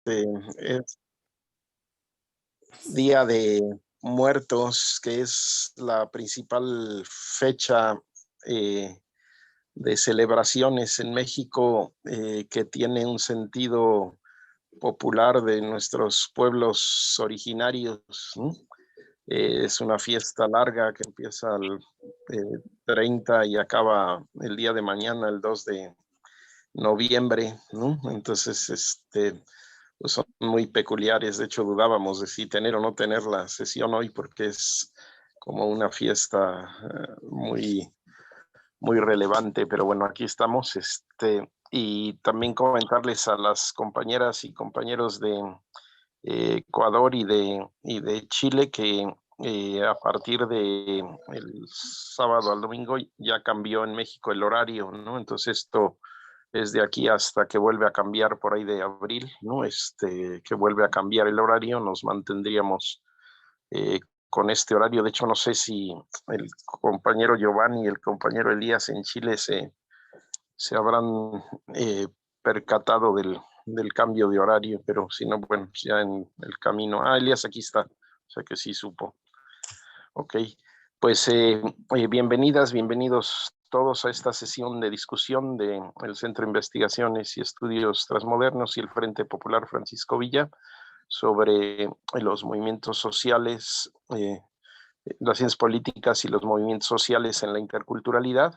Es Día de Muertos, que es la principal fecha eh, de celebraciones en México, que tiene un sentido popular de nuestros pueblos originarios, ¿no? Es una fiesta larga que empieza el 30 y acaba el día de mañana, el 2 de noviembre, ¿no? Entonces, pues son muy peculiares. De hecho, dudábamos de si tener o no tener la sesión hoy porque es como una fiesta muy relevante, pero bueno, aquí estamos. Y también comentarles a las compañeras y compañeros de Ecuador y de Chile que a partir de el sábado al domingo ya cambió en México el horario, ¿no? Entonces esto es de aquí hasta que vuelve a cambiar por ahí de abril, ¿no? Que vuelve a cambiar el horario, nos mantendríamos eh, con este horario. De hecho, no sé si el compañero Giovanni y el compañero Elías en Chile se habrán eh, percatado del cambio de horario, pero si no, bueno, pues ya en el camino. Ah, Elías aquí está, o sea que sí supo. Ok, pues bienvenidas, bienvenidos todos a esta sesión de discusión del Centro de Investigaciones y Estudios Transmodernos y el Frente Popular Francisco Villa sobre los movimientos sociales, las ciencias políticas y los movimientos sociales en la interculturalidad.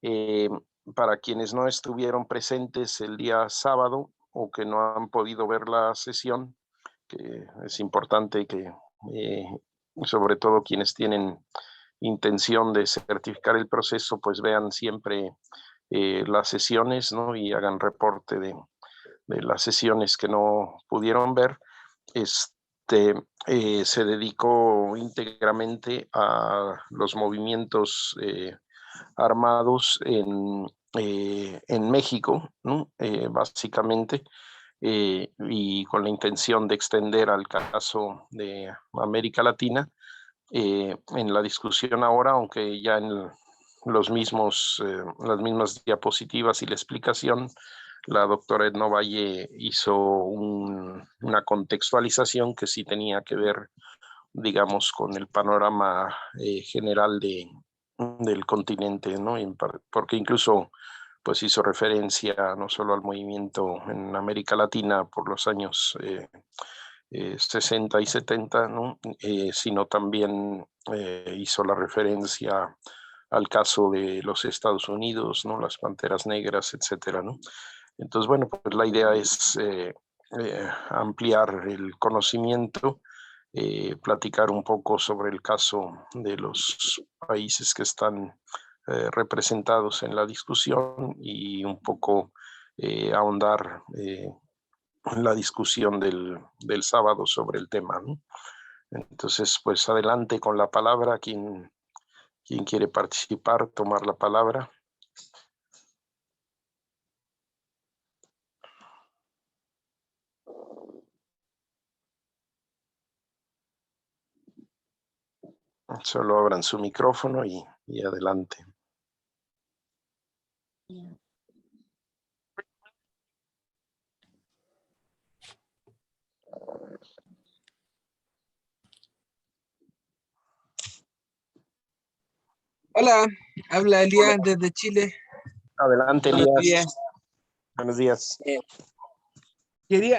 Eh, para quienes no estuvieron presentes el día sábado o que no han podido ver la sesión, que es importante que eh, sobre todo quienes tienen intención de certificar el proceso, pues vean siempre las sesiones, ¿no? Y hagan reporte de las sesiones que no pudieron ver. Se dedicó íntegramente a los movimientos armados en México, ¿no? Básicamente, y con la intención de extender al caso de América Latina. En la discusión ahora, aunque ya en las mismas diapositivas y la explicación, la doctora Edna Valle hizo una contextualización que sí tenía que ver, digamos, con el panorama general del continente, ¿no? Porque incluso pues hizo referencia no solo al movimiento en América Latina por los años 60 y 70, ¿no? Sino también hizo la referencia al caso de los Estados Unidos, ¿no? Las Panteras Negras, etcétera, ¿no? Entonces, bueno, pues la idea es ampliar el conocimiento, platicar un poco sobre el caso de los países que están representados en la discusión y un poco ahondar en la discusión del sábado sobre el tema, ¿no? Entonces, pues adelante con la palabra. Quien quiere participar, tomar la palabra. Solo abran su micrófono y adelante. Hola, habla Elías desde Chile. Adelante, Buenos Elías. días. Buenos días.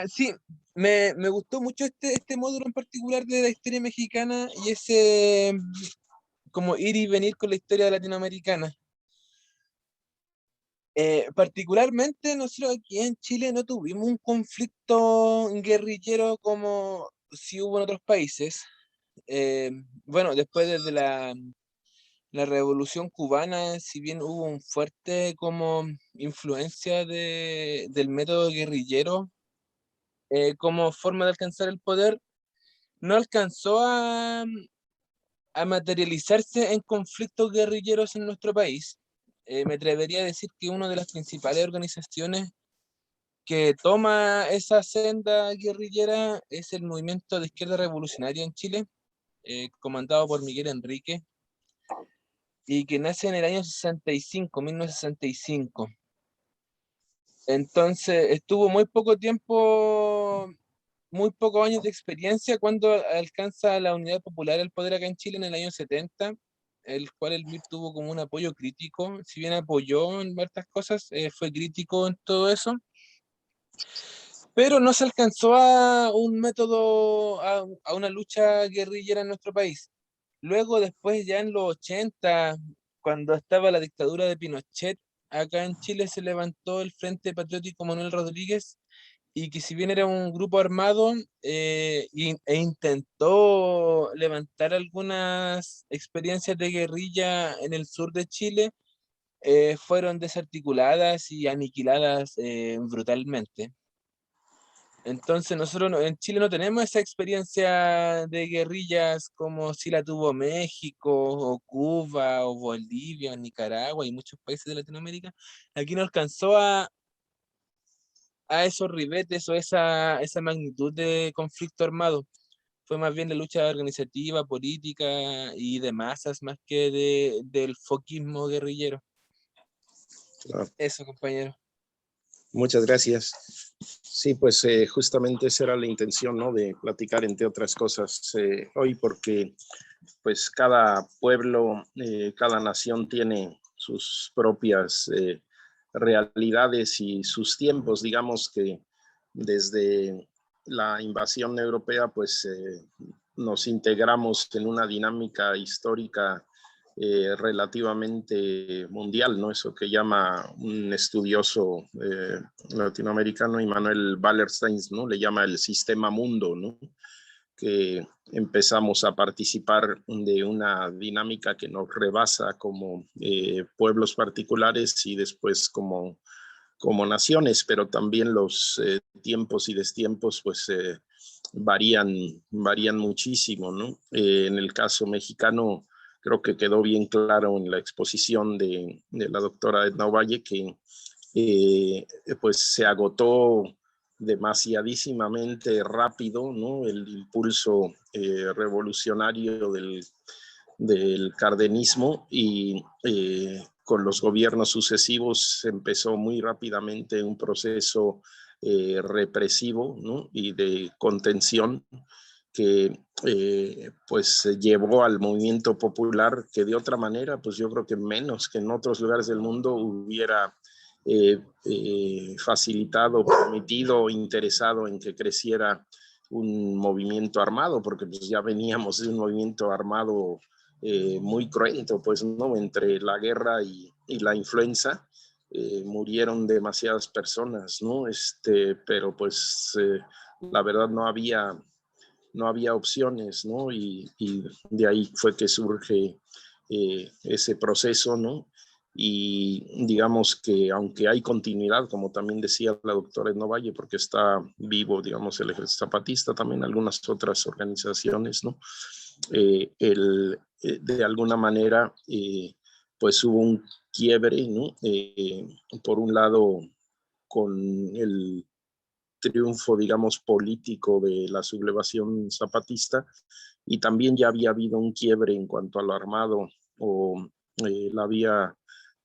Sí, me gustó mucho este módulo en particular de la historia mexicana y ese como ir y venir con la historia latinoamericana. Particularmente nosotros aquí en Chile no tuvimos un conflicto guerrillero como si hubo en otros países. Bueno, después de la Revolución Cubana, si bien hubo un fuerte como influencia del método guerrillero como forma de alcanzar el poder, no alcanzó a materializarse en conflictos guerrilleros en nuestro país. Me atrevería a decir que una de las principales organizaciones que toma esa senda guerrillera es el Movimiento de Izquierda Revolucionaria en Chile, comandado por Miguel Enrique, y que nace en el año 65, 1965. Entonces estuvo muy poco tiempo muy pocos años de experiencia cuando alcanza la Unidad Popular el poder acá en Chile en el año 70, el cual el MIR tuvo como un apoyo crítico, si bien apoyó en ciertas cosas, fue crítico en todo eso, pero no se alcanzó a un método, a una lucha guerrillera en nuestro país. Luego, después, ya en los 80, cuando estaba la dictadura de Pinochet, acá en Chile se levantó el Frente Patriótico Manuel Rodríguez, y que si bien era un grupo armado, e intentó levantar algunas experiencias de guerrilla en el sur de Chile, fueron desarticuladas y aniquiladas brutalmente. Entonces nosotros en Chile no tenemos esa experiencia de guerrillas como si la tuvo México o Cuba o Bolivia o Nicaragua y muchos países de Latinoamérica. Aquí no alcanzó a esos ribetes o esa magnitud de conflicto armado. Fue más bien la lucha organizativa, política y de masas más que del foquismo guerrillero. Claro. Eso, compañero. Muchas gracias. Sí, pues justamente esa era la intención, ¿no? De platicar, entre otras cosas, hoy, porque pues cada pueblo, cada nación tiene sus propias realidades y sus tiempos. Digamos que desde la invasión europea, pues nos integramos en una dinámica histórica relativamente mundial, ¿no? Eso que llama un estudioso latinoamericano, Immanuel Wallerstein, ¿no? Le llama el sistema mundo, ¿no? Que empezamos a participar de una dinámica que nos rebasa como pueblos particulares y después como naciones, pero también los tiempos y destiempos pues varían muchísimo, ¿no? En el caso mexicano creo que quedó bien claro en la exposición de la doctora Edna Ovalle que pues se agotó demasiadísimamente rápido, ¿no? El impulso revolucionario del cardenismo y con los gobiernos sucesivos empezó muy rápidamente un proceso represivo, ¿no? Y de contención que pues llevó al movimiento popular que de otra manera, pues yo creo que menos que en otros lugares del mundo hubiera facilitado, permitido, interesado en que creciera un movimiento armado, porque pues ya veníamos de un movimiento armado muy cruento, pues no, entre la guerra y la influenza. Murieron demasiadas personas, ¿no? Pero pues la verdad no había opciones, ¿no? Y de ahí fue que surge ese proceso, ¿no? Y digamos que aunque hay continuidad, como también decía la doctora Edna Ovalle, porque está vivo, digamos, el Ejército Zapatista, también algunas otras organizaciones, ¿no? De alguna manera, pues hubo un quiebre, ¿no? Por un lado, con el triunfo, digamos, político de la sublevación zapatista, y también ya había habido un quiebre en cuanto a lo armado o la vía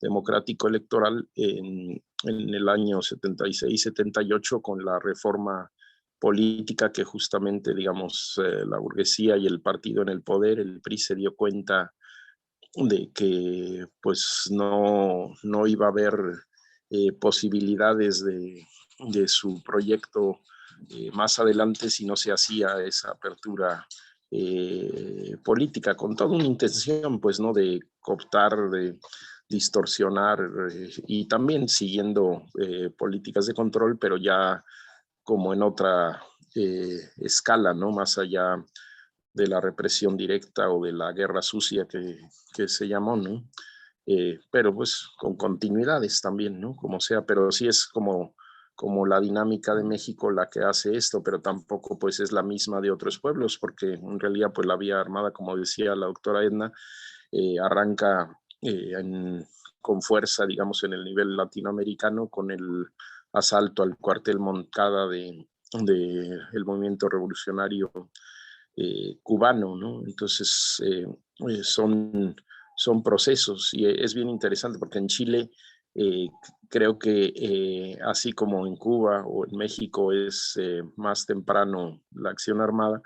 democrático electoral en el año 76-78 con la reforma política que justamente, digamos, la burguesía y el partido en el poder, el PRI, se dio cuenta de que pues no iba a haber posibilidades de su proyecto más adelante si no se hacía esa apertura política, con toda una intención, pues, ¿no? De cooptar, de distorsionar y también siguiendo políticas de control, pero ya como en otra escala, ¿no? Más allá de la represión directa o de la guerra sucia que se llamó, ¿no? Pero pues con continuidades también, ¿no? Como sea, pero sí es como la dinámica de México la que hace esto, pero tampoco pues es la misma de otros pueblos, porque en realidad pues la vía armada, como decía la doctora Edna, arranca con fuerza, digamos, en el nivel latinoamericano, con el asalto al cuartel Moncada de el movimiento revolucionario cubano, ¿no? Entonces, son procesos y es bien interesante porque en Chile creo que así como en Cuba o en México es más temprano la acción armada,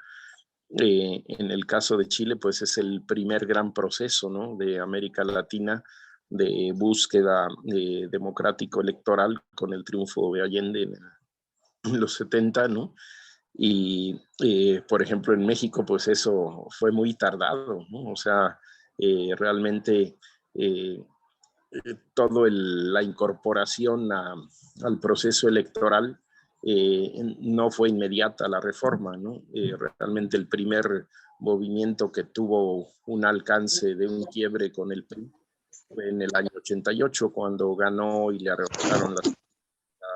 en el caso de Chile, pues es el primer gran proceso, ¿no?, de América Latina de búsqueda democrático electoral con el triunfo de Allende en los 70, ¿no? Y, por ejemplo, en México, pues eso fue muy tardado, ¿no? O sea, realmente toda la incorporación al proceso electoral no fue inmediata la reforma, ¿no? Realmente el primer movimiento que tuvo un alcance de un quiebre con el PRI fue en el año 88, cuando ganó y le arrebataron a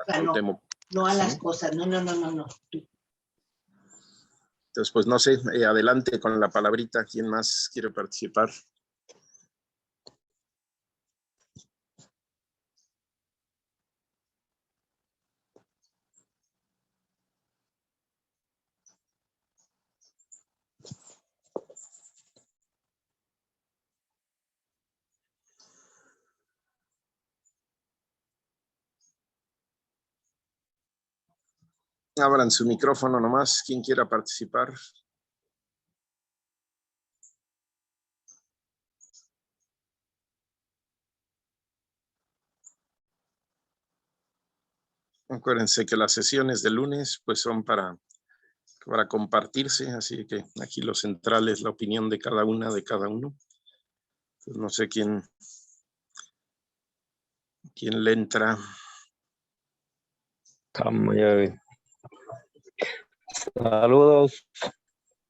Cuauhtémoc. No a las cosas, no. Entonces, pues no sé, adelante con la palabrita. ¿Quién más quiere participar? Abran su micrófono nomás, quien quiera participar. Acuérdense que las sesiones de lunes pues son para compartirse, así que aquí lo central es la opinión de cada una, de cada uno. Pues no sé quién le entra. Saludos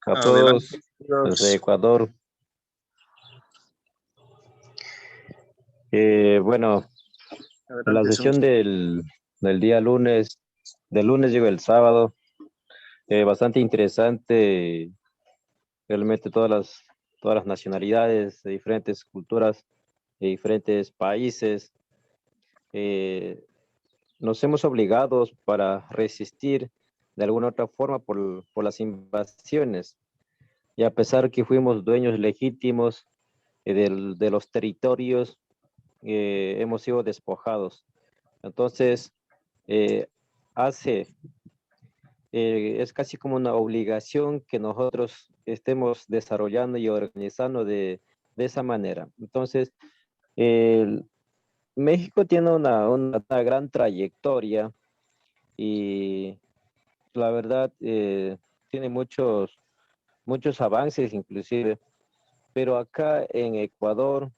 a todos desde Ecuador. Bueno, la sesión del día lunes, del lunes llegó el sábado, bastante interesante, realmente todas las nacionalidades de diferentes culturas, de diferentes países, nos hemos obligado para resistir de alguna otra forma por las invasiones, y a pesar que fuimos dueños legítimos de los territorios, hemos sido despojados. Entonces, es casi como una obligación que nosotros estemos desarrollando y organizando de esa manera. Entonces, México tiene una gran trayectoria y la verdad tiene muchos avances inclusive, pero acá en Ecuador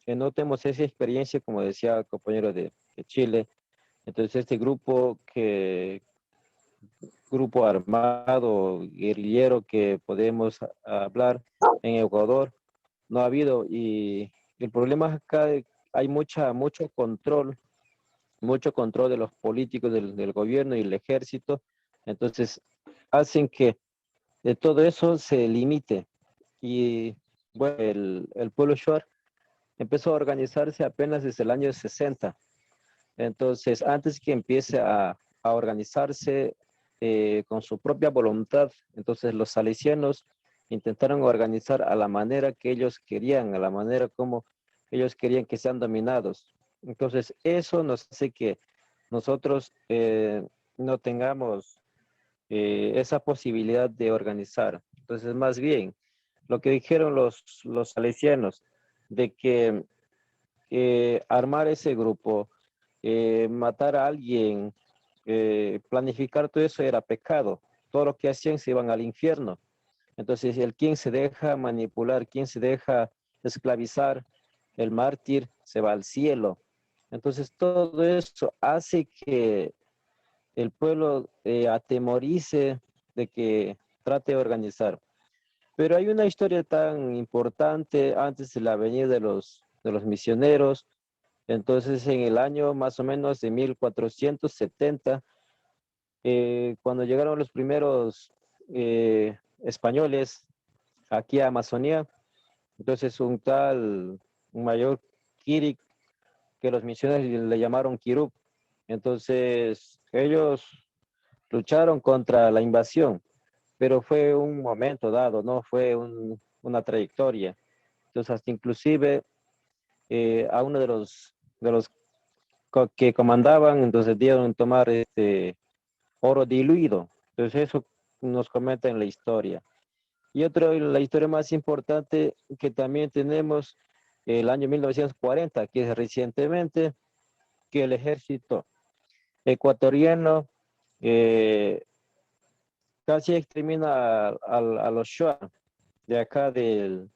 no tenemos esa experiencia, como decía el compañero de Chile. Entonces este grupo armado, guerrillero que podemos hablar en Ecuador, no ha habido, y el problema es acá hay mucho control de los políticos del gobierno y el ejército, entonces hacen que de todo eso se limite. Y bueno, el pueblo Shuar empezó a organizarse apenas desde el año 60. Entonces, antes que empiece a organizarse con su propia voluntad, entonces los salesianos intentaron organizar a la manera que ellos querían, a la manera como ellos querían que sean dominados. Entonces, eso nos hace que nosotros no tengamos esa posibilidad de organizar. Entonces, más bien, lo que dijeron los salesianos, de que armar ese grupo, matar a alguien, planificar todo eso era pecado. Todo lo que hacían se iban al infierno. Entonces, el quien se deja manipular, quien se deja esclavizar, el mártir se va al cielo. Entonces, todo eso hace que el pueblo atemorice de que trate de organizar. Pero hay una historia tan importante antes de la venida de los misioneros. Entonces, en el año más o menos de 1470, cuando llegaron los primeros españoles aquí a Amazonía, entonces un mayor Kiri, que los misioneros le llamaron Kirub, entonces ellos lucharon contra la invasión, pero fue un momento dado, no fue una trayectoria. Entonces, hasta inclusive a uno de los que comandaban, entonces dieron tomar oro diluido. Entonces eso nos comenta en la historia. Y otra, la historia más importante que también tenemos, el año 1940, que es recientemente, que el ejército ecuatoriano eh, casi extermina a los Shuar de acá de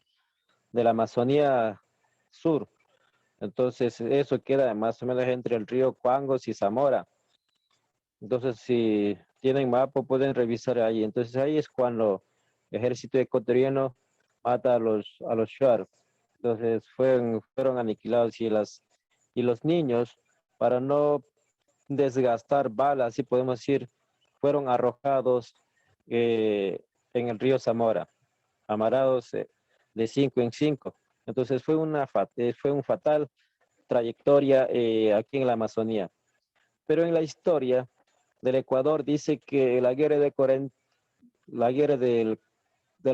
la Amazonía Sur. Entonces eso queda más o menos entre el río Cuangos y Zamora. Entonces si tienen mapa pueden revisar ahí. Entonces ahí es cuando el ejército ecuatoriano mata a los Shuar. Entonces fueron aniquilados y los niños, para no desgastar balas, si podemos decir, fueron arrojados en el río Zamora, amarrados de 5 en 5. Entonces fue un fatal trayectoria aquí en la Amazonía. Pero en la historia del Ecuador dice que la guerra del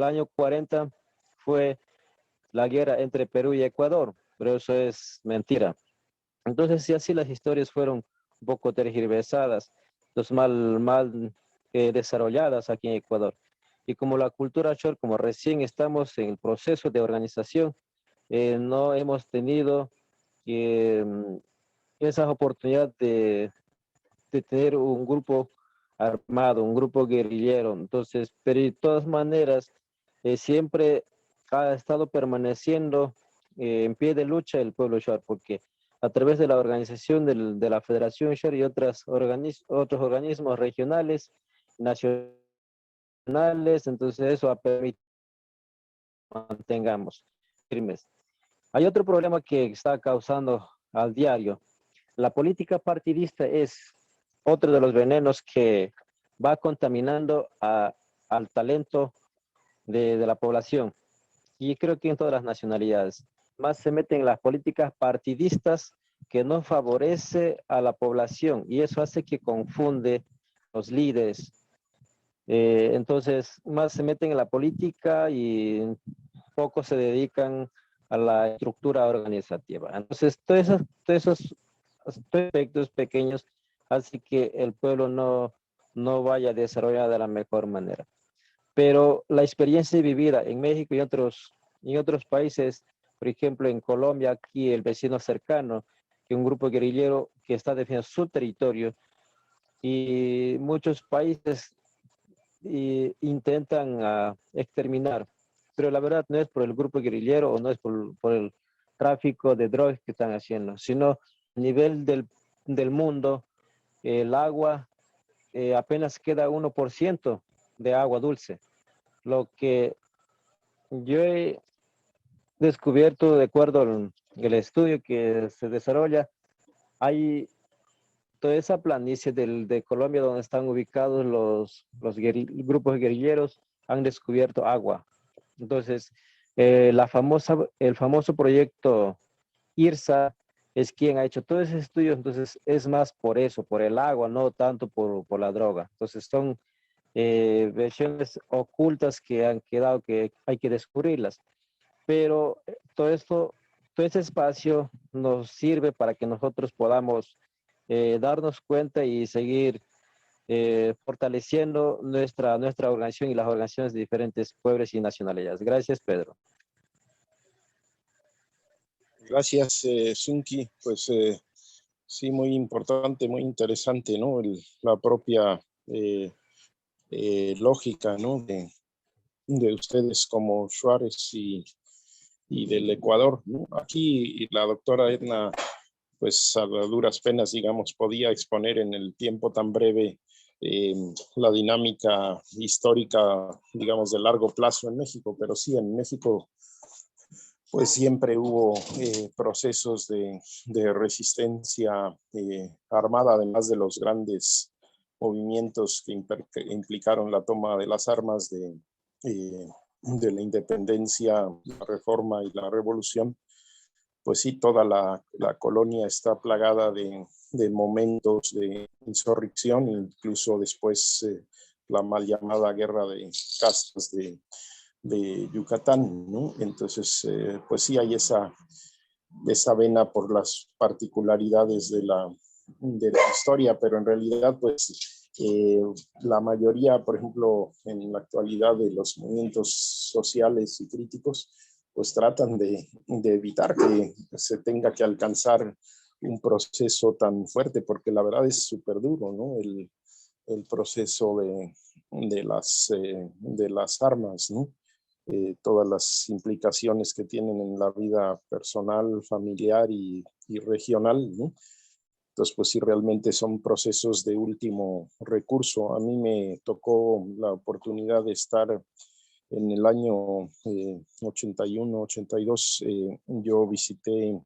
año 40 fue la guerra entre Perú y Ecuador, pero eso es mentira. Entonces, si así las historias fueron un poco tergiversadas, pues mal desarrolladas aquí en Ecuador. Y como la cultura short, como recién estamos en el proceso de organización, no hemos tenido eh, esa oportunidad de tener un grupo armado, un grupo guerrillero. Entonces, pero de todas maneras, siempre ha estado permaneciendo en pie de lucha el pueblo Shuar, porque a través de la organización de la Federación Shuar y otros organismos regionales, nacionales, entonces eso ha permitido que mantengamos firmes. Hay otro problema que está causando al diario. La política partidista es otro de los venenos que va contaminando al talento de la población. Y creo que en todas las nacionalidades. Más se meten en las políticas partidistas que no favorece a la población y eso hace que confunde los líderes. Entonces, más se meten en la política y poco se dedican a la estructura organizativa. Entonces, todos esos aspectos pequeños hacen que el pueblo no vaya a desarrollar de la mejor manera. Pero la experiencia vivida en México y otros países, por ejemplo, en Colombia, aquí el vecino cercano, que un grupo guerrillero que está defendiendo su territorio, y muchos países intentan exterminar, pero la verdad no es por el grupo guerrillero o no es por el tráfico de drogas que están haciendo, sino a nivel del mundo, el agua apenas queda 1% de agua dulce. Lo que yo he descubierto de acuerdo al estudio que se desarrolla, hay toda esa planicie de Colombia donde están ubicados los grupos guerrilleros, han descubierto agua. Entonces, el famoso proyecto IRSA es quien ha hecho todo ese estudio, entonces es más por eso, por el agua, no tanto por la droga. Entonces son versiones ocultas que han quedado que hay que descubrirlas. Pero todo ese espacio nos sirve para que nosotros podamos darnos cuenta y seguir fortaleciendo nuestra organización y las organizaciones de diferentes pueblos y nacionalidades. Gracias, Pedro. Gracias, Zunki. Pues sí, muy importante, muy interesante, ¿no? La propia lógica, ¿no? De ustedes como Shuares y del Ecuador, ¿no? Aquí la doctora Edna, pues a duras penas, digamos, podía exponer en el tiempo tan breve la dinámica histórica, digamos, de largo plazo en México, pero sí, en México pues siempre hubo procesos de resistencia armada, además de los grandes movimientos que implicaron la toma de las armas de la independencia, la reforma y la revolución. Pues sí, toda la colonia está plagada de momentos de insurrección, incluso después la mal llamada guerra de castas de Yucatán, ¿no? Entonces, pues sí hay esa vena por las particularidades de la historia, pero en realidad pues la mayoría, por ejemplo, en la actualidad de los movimientos sociales y críticos, pues tratan de evitar que se tenga que alcanzar un proceso tan fuerte, porque la verdad es súper duro, ¿no? El proceso de las armas, ¿no? Todas las implicaciones que tienen en la vida personal, familiar y regional, ¿no? Entonces, pues sí, realmente son procesos de último recurso. A mí me tocó la oportunidad de estar en el año 81, 82. Yo visité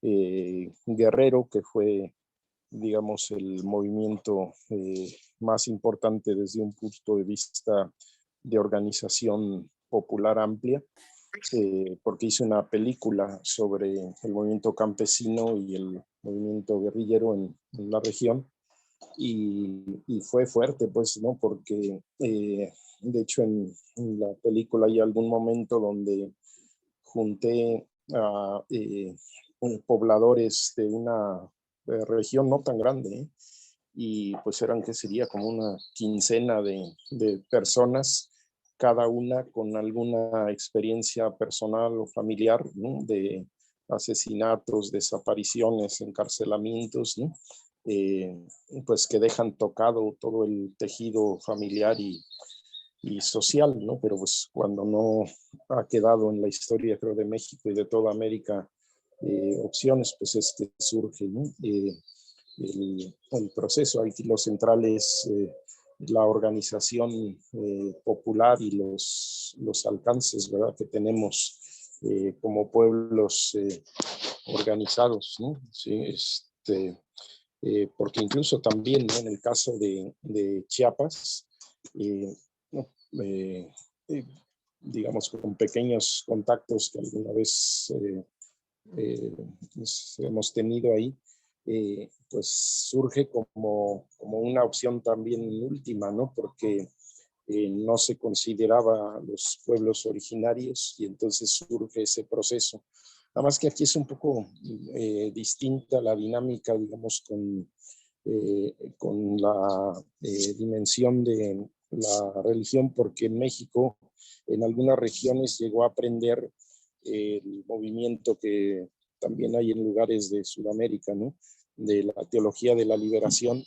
Guerrero, que fue, digamos, el movimiento más importante desde un punto de vista de organización popular amplia, porque hice una película sobre el movimiento campesino y el movimiento guerrillero en la región, y fue fuerte, pues, ¿no? Porque, de hecho, en la película hay algún momento donde junté a pobladores de una región no tan grande, y pues eran, que sería como una quincena de personas, cada una con alguna experiencia personal o familiar, ¿no? De asesinatos, desapariciones, encarcelamientos, ¿no? Pues que dejan tocado todo el tejido familiar y social, ¿no? Pero pues cuando no ha quedado en la historia, creo, de México y de toda América opciones, pues es que surge, ¿no? El proceso. Aquí lo central es la organización popular y los alcances, ¿verdad?, que tenemos como pueblos organizados, ¿no? Sí, porque incluso también, ¿no?, en el caso de Chiapas, no, digamos, con pequeños contactos que alguna vez hemos tenido ahí, pues surge como una opción también última, ¿no? Porque no se consideraba los pueblos originarios, y entonces surge ese proceso. Nada más que aquí es un poco distinta la dinámica, digamos, con la dimensión de la religión, porque en México, en algunas regiones, llegó a aprender el movimiento que también hay en lugares de Sudamérica, ¿no?, de la teología de la liberación.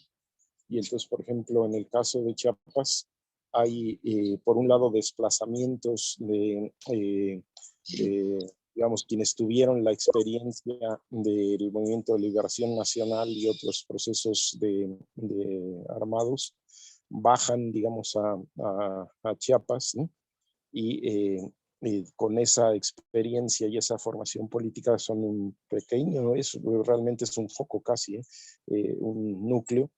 Y entonces, por ejemplo, en el caso de Chiapas, hay, por un lado, desplazamientos digamos, quienes tuvieron la experiencia del movimiento de liberación nacional y otros procesos de armados, bajan, digamos, a Chiapas, ¿no? Y con esa experiencia y esa formación política son un pequeño, realmente es un foco casi, un núcleo,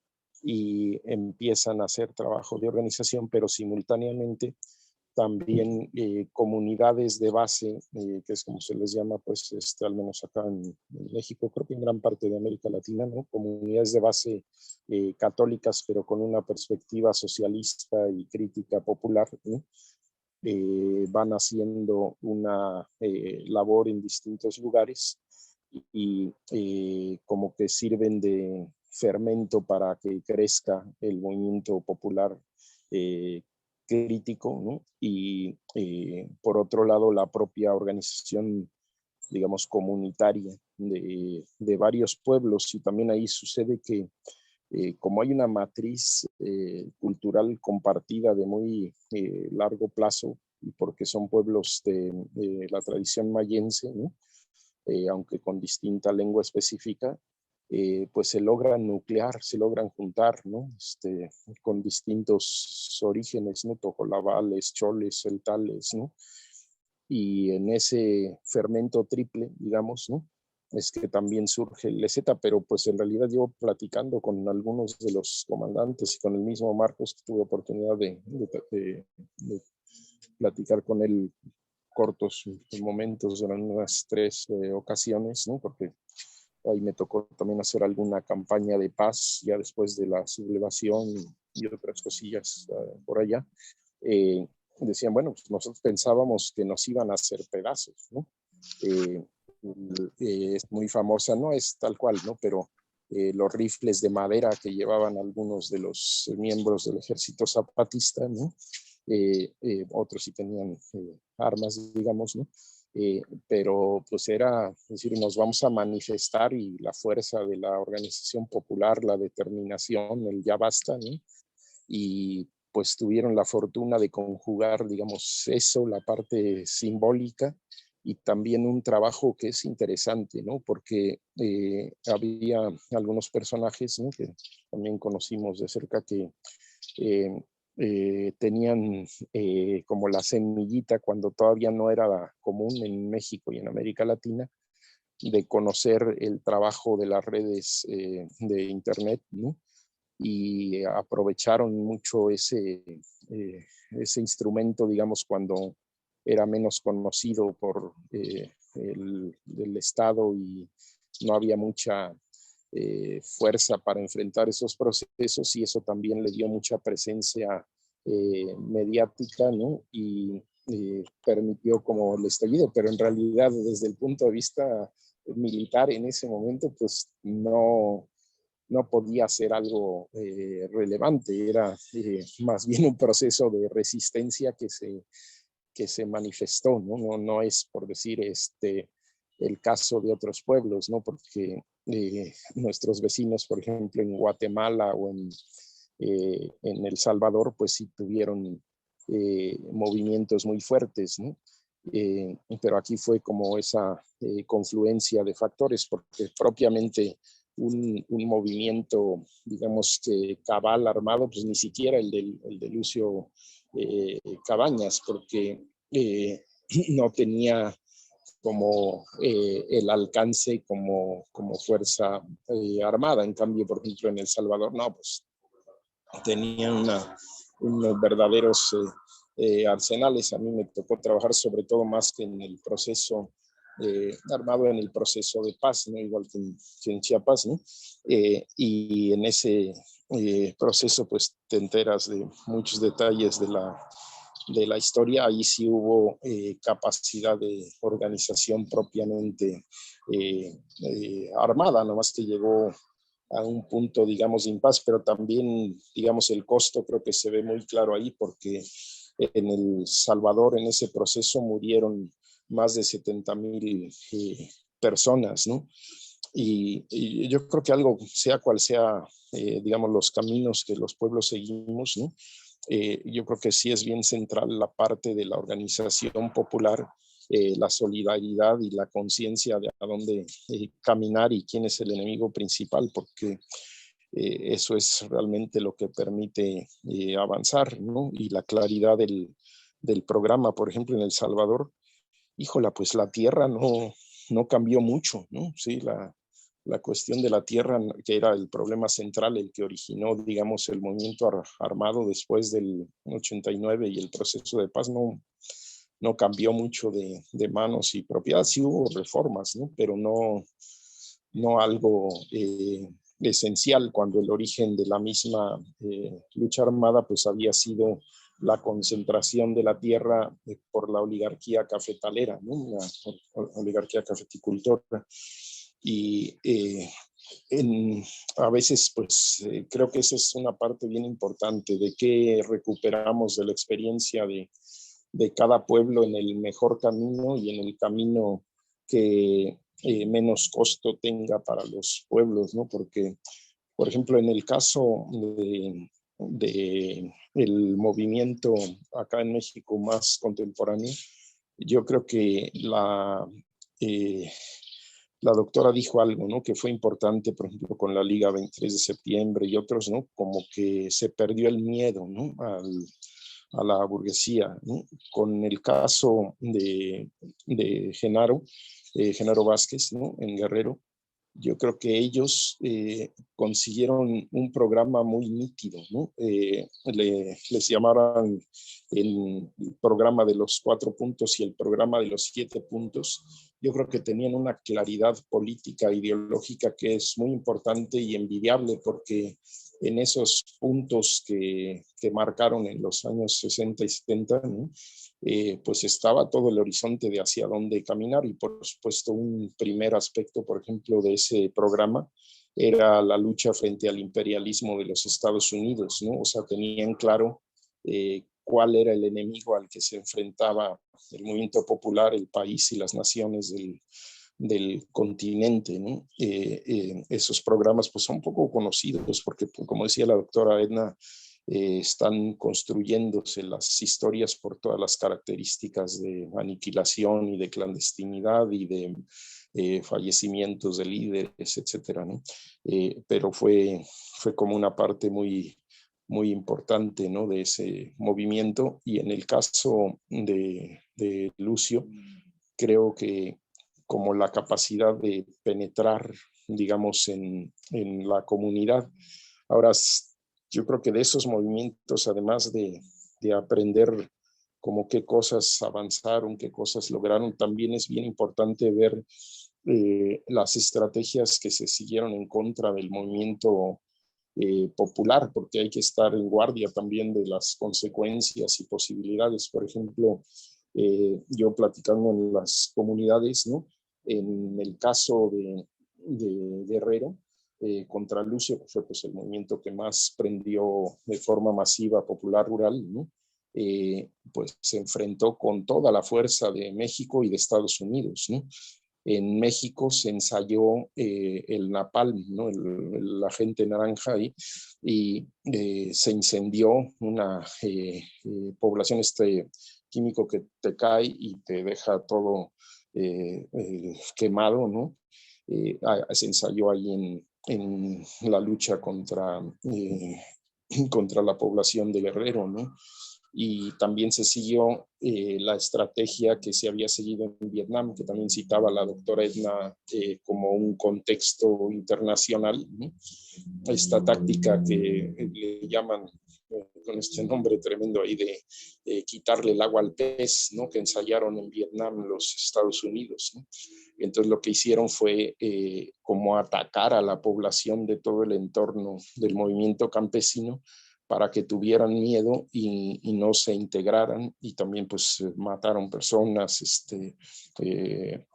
y empiezan a hacer trabajo de organización, pero simultáneamente también comunidades de base, que es como se les llama, pues al menos acá en México, creo que en gran parte de América Latina, ¿no?, comunidades de base católicas, pero con una perspectiva socialista y crítica popular, ¿no? Van haciendo una labor en distintos lugares, y como que sirven de fermento para que crezca el movimiento popular crítico, ¿no? Y por otro lado, la propia organización, digamos, comunitaria de varios pueblos. Y también ahí sucede que como hay una matriz cultural compartida de muy largo plazo, y porque son pueblos de la tradición mayense, ¿no?, aunque con distinta lengua específica, pues se logran nuclear, se logran juntar, ¿no?, con distintos orígenes, ¿no?, tojolabales, choles, celtales, ¿no? Y en ese fermento triple, digamos, ¿no?, es que también surge el EZ, pero pues en realidad yo, platicando con algunos de los comandantes y con el mismo Marcos, que tuve oportunidad de platicar con él cortos momentos, eran unas 3 ocasiones, ¿no?, porque ahí me tocó también hacer alguna campaña de paz ya después de la sublevación y otras cosillas por allá. Decían, bueno, pues nosotros pensábamos que nos iban a hacer pedazos, ¿no? es muy famosa, no es tal cual, ¿no? Pero los rifles de madera que llevaban algunos de los miembros del ejército zapatista, ¿no? Otros sí tenían armas, digamos, ¿no? Pero pues era, es decir, nos vamos a manifestar y la fuerza de la organización popular, la determinación, el ya basta, ¿no? Y pues tuvieron la fortuna de conjugar, digamos, eso, la parte simbólica, y también un trabajo que es interesante, ¿no? Porque había algunos personajes, ¿no? Que también conocimos de cerca que tenían como la semillita cuando todavía no era común en México y en América Latina, de conocer el trabajo de las redes de Internet, ¿no? Y aprovecharon mucho ese instrumento, digamos, cuando era menos conocido por el Estado y no había mucha fuerza para enfrentar esos procesos, y eso también le dio mucha presencia mediática, ¿no? Y permitió como el estallido, pero en realidad desde el punto de vista militar en ese momento, pues no podía ser algo relevante, era más bien un proceso de resistencia que se manifestó, ¿no? No es por decir el caso de otros pueblos, ¿no? Porque nuestros vecinos, por ejemplo, en Guatemala o en El Salvador, pues sí tuvieron movimientos muy fuertes, ¿no? Pero aquí fue como esa confluencia de factores, porque propiamente un movimiento, digamos que cabal armado, pues ni siquiera el de Lucio Cabañas, porque no tenía como el alcance como fuerza armada. En cambio, por ejemplo, en El Salvador, no, pues tenían unos verdaderos arsenales. A mí me tocó trabajar sobre todo más que en el proceso armado, en el proceso de paz, ¿no? Igual que en Chiapas, ¿no? Y en ese proceso pues te enteras de muchos detalles de la historia. Ahí sí hubo capacidad de organización propiamente armada, nomás que llegó a un punto, digamos, de impas, pero también, digamos, el costo creo que se ve muy claro ahí, porque en El Salvador, en ese proceso, murieron más de 70,000 personas, ¿no? Y yo creo que algo, sea cual sea, digamos, los caminos que los pueblos seguimos, ¿no? Yo creo que sí es bien central la parte de la organización popular, la solidaridad y la conciencia de a dónde caminar y quién es el enemigo principal, porque eso es realmente lo que permite avanzar, ¿no? Y la claridad del programa, por ejemplo, en El Salvador, híjola, pues la tierra no cambió mucho, ¿no? Sí, la cuestión de la tierra, que era el problema central, el que originó, digamos, el movimiento armado después del 89 y el proceso de paz, no cambió mucho de manos y propiedad. Sí hubo reformas, ¿no? Pero no algo esencial, cuando el origen de la misma lucha armada pues había sido la concentración de la tierra por la oligarquía cafetalera, ¿no? Una oligarquía cafeticultora. Y a veces, pues, creo que esa es una parte bien importante de que recuperamos de la experiencia de cada pueblo en el mejor camino y en el camino que menos costo tenga para los pueblos, ¿no? Porque, por ejemplo, en el caso de el movimiento acá en México más contemporáneo, yo creo que la doctora dijo algo, ¿no? Que fue importante, por ejemplo, con la Liga 23 de septiembre y otros, ¿no? Como que se perdió el miedo, ¿no? A la burguesía, ¿no? Con el caso de Genaro Vázquez, ¿no? En Guerrero, yo creo que ellos consiguieron un programa muy nítido, ¿no? Les llamaban el programa de los 4 puntos y el programa de los 7 puntos. Yo creo que tenían una claridad política, ideológica, que es muy importante y envidiable, porque en esos puntos que marcaron en los años 60 y 70, ¿no? Pues estaba todo el horizonte de hacia dónde caminar, y por supuesto un primer aspecto, por ejemplo, de ese programa era la lucha frente al imperialismo de los Estados Unidos, ¿no? O sea, tenían claro cuál era el enemigo al que se enfrentaba el movimiento popular, el país y las naciones del continente, ¿no? Esos programas pues son poco conocidos porque, como decía la doctora Edna, están construyéndose las historias por todas las características de aniquilación y de clandestinidad y de fallecimientos de líderes, etcétera, ¿no? Pero fue como una parte muy importante, ¿no? De ese movimiento. Y en el caso de Lucio, creo que como la capacidad de penetrar, digamos, en la comunidad. Ahora, yo creo que de esos movimientos, además de aprender como qué cosas avanzaron, qué cosas lograron, también es bien importante ver las estrategias que se siguieron en contra del movimiento popular, porque hay que estar en guardia también de las consecuencias y posibilidades. Por ejemplo, yo platicando en las comunidades, ¿no? En el caso de Guerrero, contra Lucio, que fue pues el movimiento que más prendió de forma masiva popular rural, ¿no? Pues se enfrentó con toda la fuerza de México y de Estados Unidos, ¿no? En México se ensayó el napalm, ¿no? el agente naranja ahí, y se incendió una población, químico que te cae y te deja todo quemado, ¿no? Se ensayó ahí en la lucha contra la población de Guerrero, ¿no? Y también se siguió la estrategia que se había seguido en Vietnam, que también citaba la doctora Edna como un contexto internacional, ¿no? Esta táctica que le llaman con este nombre tremendo ahí de quitarle el agua al pez, ¿no? Que ensayaron en Vietnam los Estados Unidos, ¿no? Entonces lo que hicieron fue como atacar a la población de todo el entorno del movimiento campesino para que tuvieran miedo y no se integraran, y también pues mataron personas,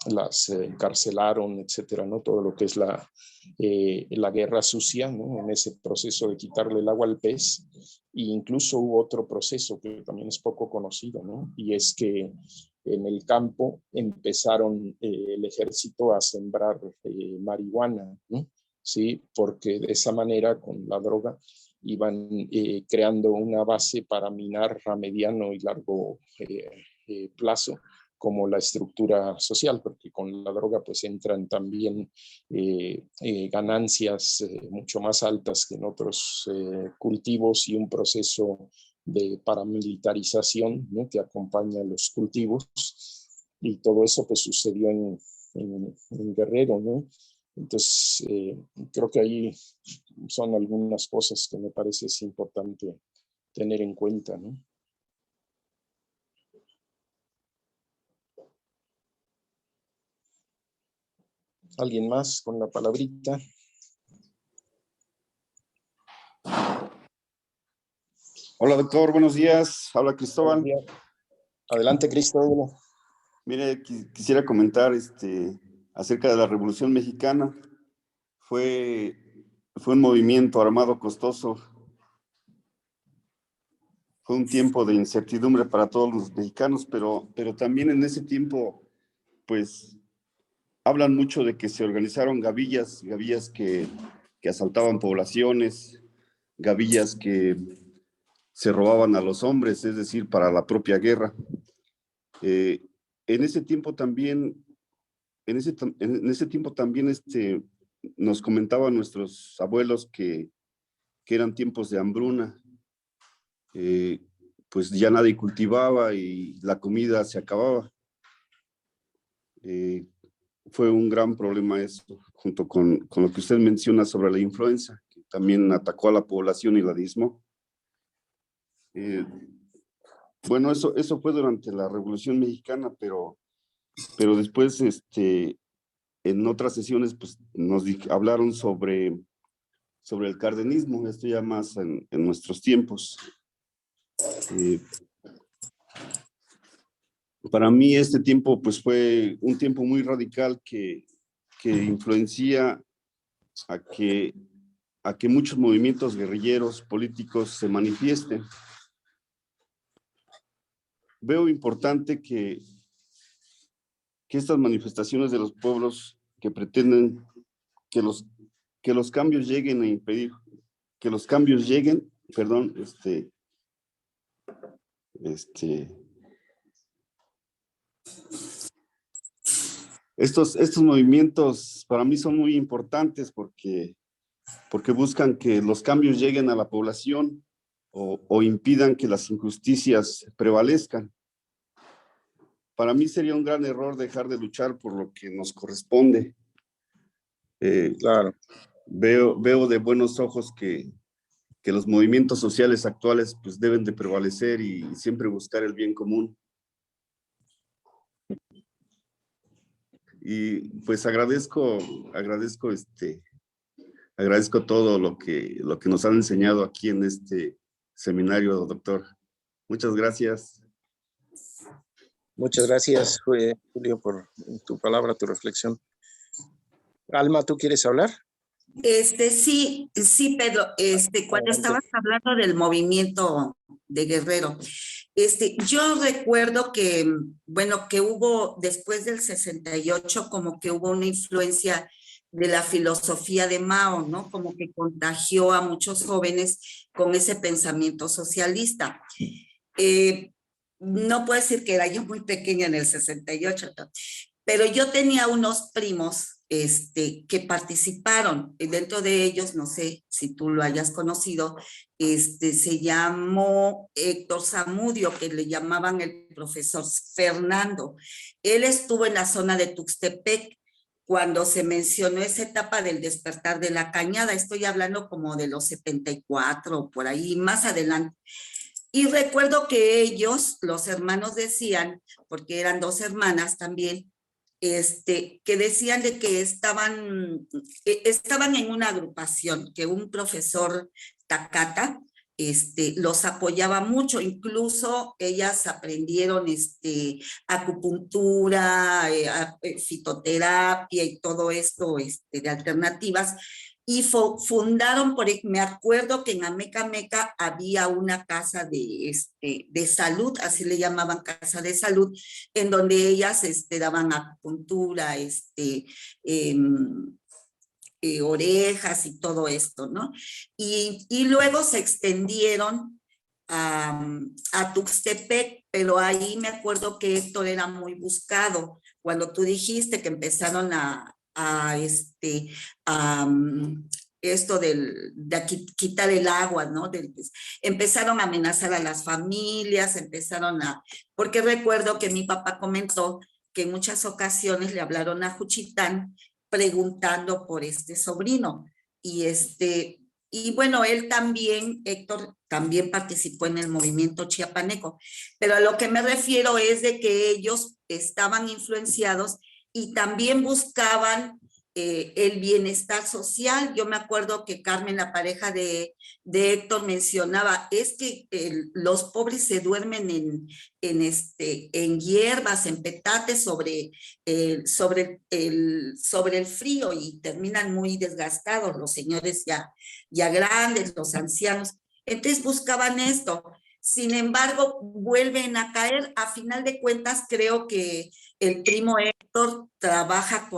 las encarcelaron, etcétera, ¿no? Todo lo que es la guerra sucia, ¿no? En ese proceso de quitarle el agua al pez. E incluso hubo otro proceso que también es poco conocido, ¿no? Y es que en el campo empezaron el ejército a sembrar marihuana, ¿no? Sí, porque de esa manera con la droga iban creando una base para minar a mediano y largo plazo como la estructura social, porque con la droga pues entran también ganancias mucho más altas que en otros cultivos, y un proceso de paramilitarización, ¿no? Que acompaña a los cultivos, y todo eso pues sucedió en Guerrero, ¿no? Entonces, creo que ahí son algunas cosas que me parece es importante tener en cuenta, ¿no? ¿Alguien más con la palabrita? Hola, doctor, buenos días. Habla Cristóbal. Adelante, Cristóbal. Mire, quisiera comentar acerca de la Revolución Mexicana. Fue un movimiento armado costoso. Fue un tiempo de incertidumbre para todos los mexicanos, pero también en ese tiempo, pues, hablan mucho de que se organizaron gavillas que asaltaban poblaciones, gavillas que se robaban a los hombres, es decir, para la propia guerra. En ese tiempo también, nos comentaban nuestros abuelos que eran tiempos de hambruna. Pues ya nadie cultivaba y la comida se acababa. Fue un gran problema eso, junto con lo que usted menciona sobre la influenza, que también atacó a la población y la diezmó. Bueno, eso fue durante la Revolución Mexicana, pero después, en otras sesiones, pues, hablaron sobre sobre el cardenismo, esto ya más en nuestros tiempos. Para mí este tiempo pues fue un tiempo muy radical que influencia a que muchos movimientos guerrilleros políticos se manifiesten. Veo importante que estas manifestaciones de los pueblos que pretenden que los cambios lleguen a impedir, que los cambios lleguen, perdón, estos movimientos para mí son muy importantes porque buscan que los cambios lleguen a la población o impidan que las injusticias prevalezcan. Para mí sería un gran error dejar de luchar por lo que nos corresponde. Claro. Veo de buenos ojos que los movimientos sociales actuales pues deben de prevalecer y siempre buscar el bien común. Y pues agradezco todo lo que nos han enseñado aquí en este seminario, doctor. Muchas gracias. Muchas gracias, Julio, por tu palabra, tu reflexión. Alma, ¿tú quieres hablar? Sí, Pedro, cuando estabas hablando del movimiento de Guerrero, yo recuerdo que, bueno, que hubo, después del 68, como que hubo una influencia de la filosofía de Mao, ¿no? Como que contagió a muchos jóvenes con ese pensamiento socialista. No puedo decir que era yo muy pequeña en el 68, ¿no? Pero yo tenía unos primos que participaron. Dentro de ellos, no sé si tú lo hayas conocido, se llamó Héctor Zamudio, que le llamaban el profesor Fernando. Él estuvo en la zona de Tuxtepec cuando se mencionó esa etapa del despertar de la cañada. Estoy hablando como de los 74, por ahí, más adelante. Y recuerdo que ellos, los hermanos, decían, porque eran dos hermanas también, que decían de que estaban en una agrupación, que un profesor Takata los apoyaba mucho, incluso ellas aprendieron acupuntura, fitoterapia y todo esto de alternativas, y fundaron, me acuerdo que en Ameca Meca había una casa de salud, así le llamaban, casa de salud, en donde ellas daban acupuntura, orejas y todo esto, ¿no? Y luego se extendieron a Tuxtepec, pero ahí me acuerdo que Héctor era muy buscado. Cuando tú dijiste que empezaron esto de aquí, quitar el agua, ¿no? Empezaron a amenazar a las familias, porque recuerdo que mi papá comentó que en muchas ocasiones le hablaron a Juchitán preguntando por este sobrino, y bueno, él también, Héctor, también participó en el movimiento chiapaneco, pero a lo que me refiero es de que ellos estaban influenciados y también buscaban el bienestar social. Yo me acuerdo que Carmen, la pareja de Héctor, mencionaba, es que los pobres se duermen en hierbas, en petates sobre el frío y terminan muy desgastados, los señores ya grandes, los ancianos. Entonces buscaban esto. Sin embargo, vuelven a caer. A final de cuentas, creo que el primo Héctor trabaja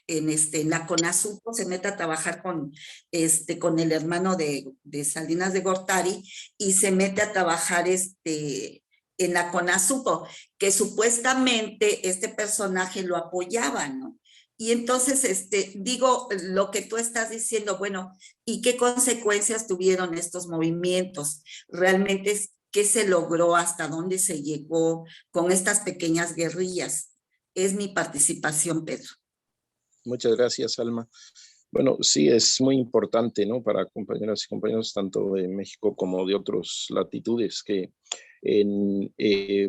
en la CONASUPO, se mete a trabajar con el hermano de Salinas de Gortari, y se mete a trabajar en la CONASUPO, que supuestamente este personaje lo apoyaba, ¿no? Y entonces, digo, lo que tú estás diciendo, bueno, ¿y qué consecuencias tuvieron estos movimientos? Realmente, ¿qué se logró? ¿Hasta dónde se llegó con estas pequeñas guerrillas? Es mi participación, Pedro. Muchas gracias, Alma. Bueno, sí, es muy importante, ¿no? Para compañeras y compañeros tanto de México como de otras latitudes que,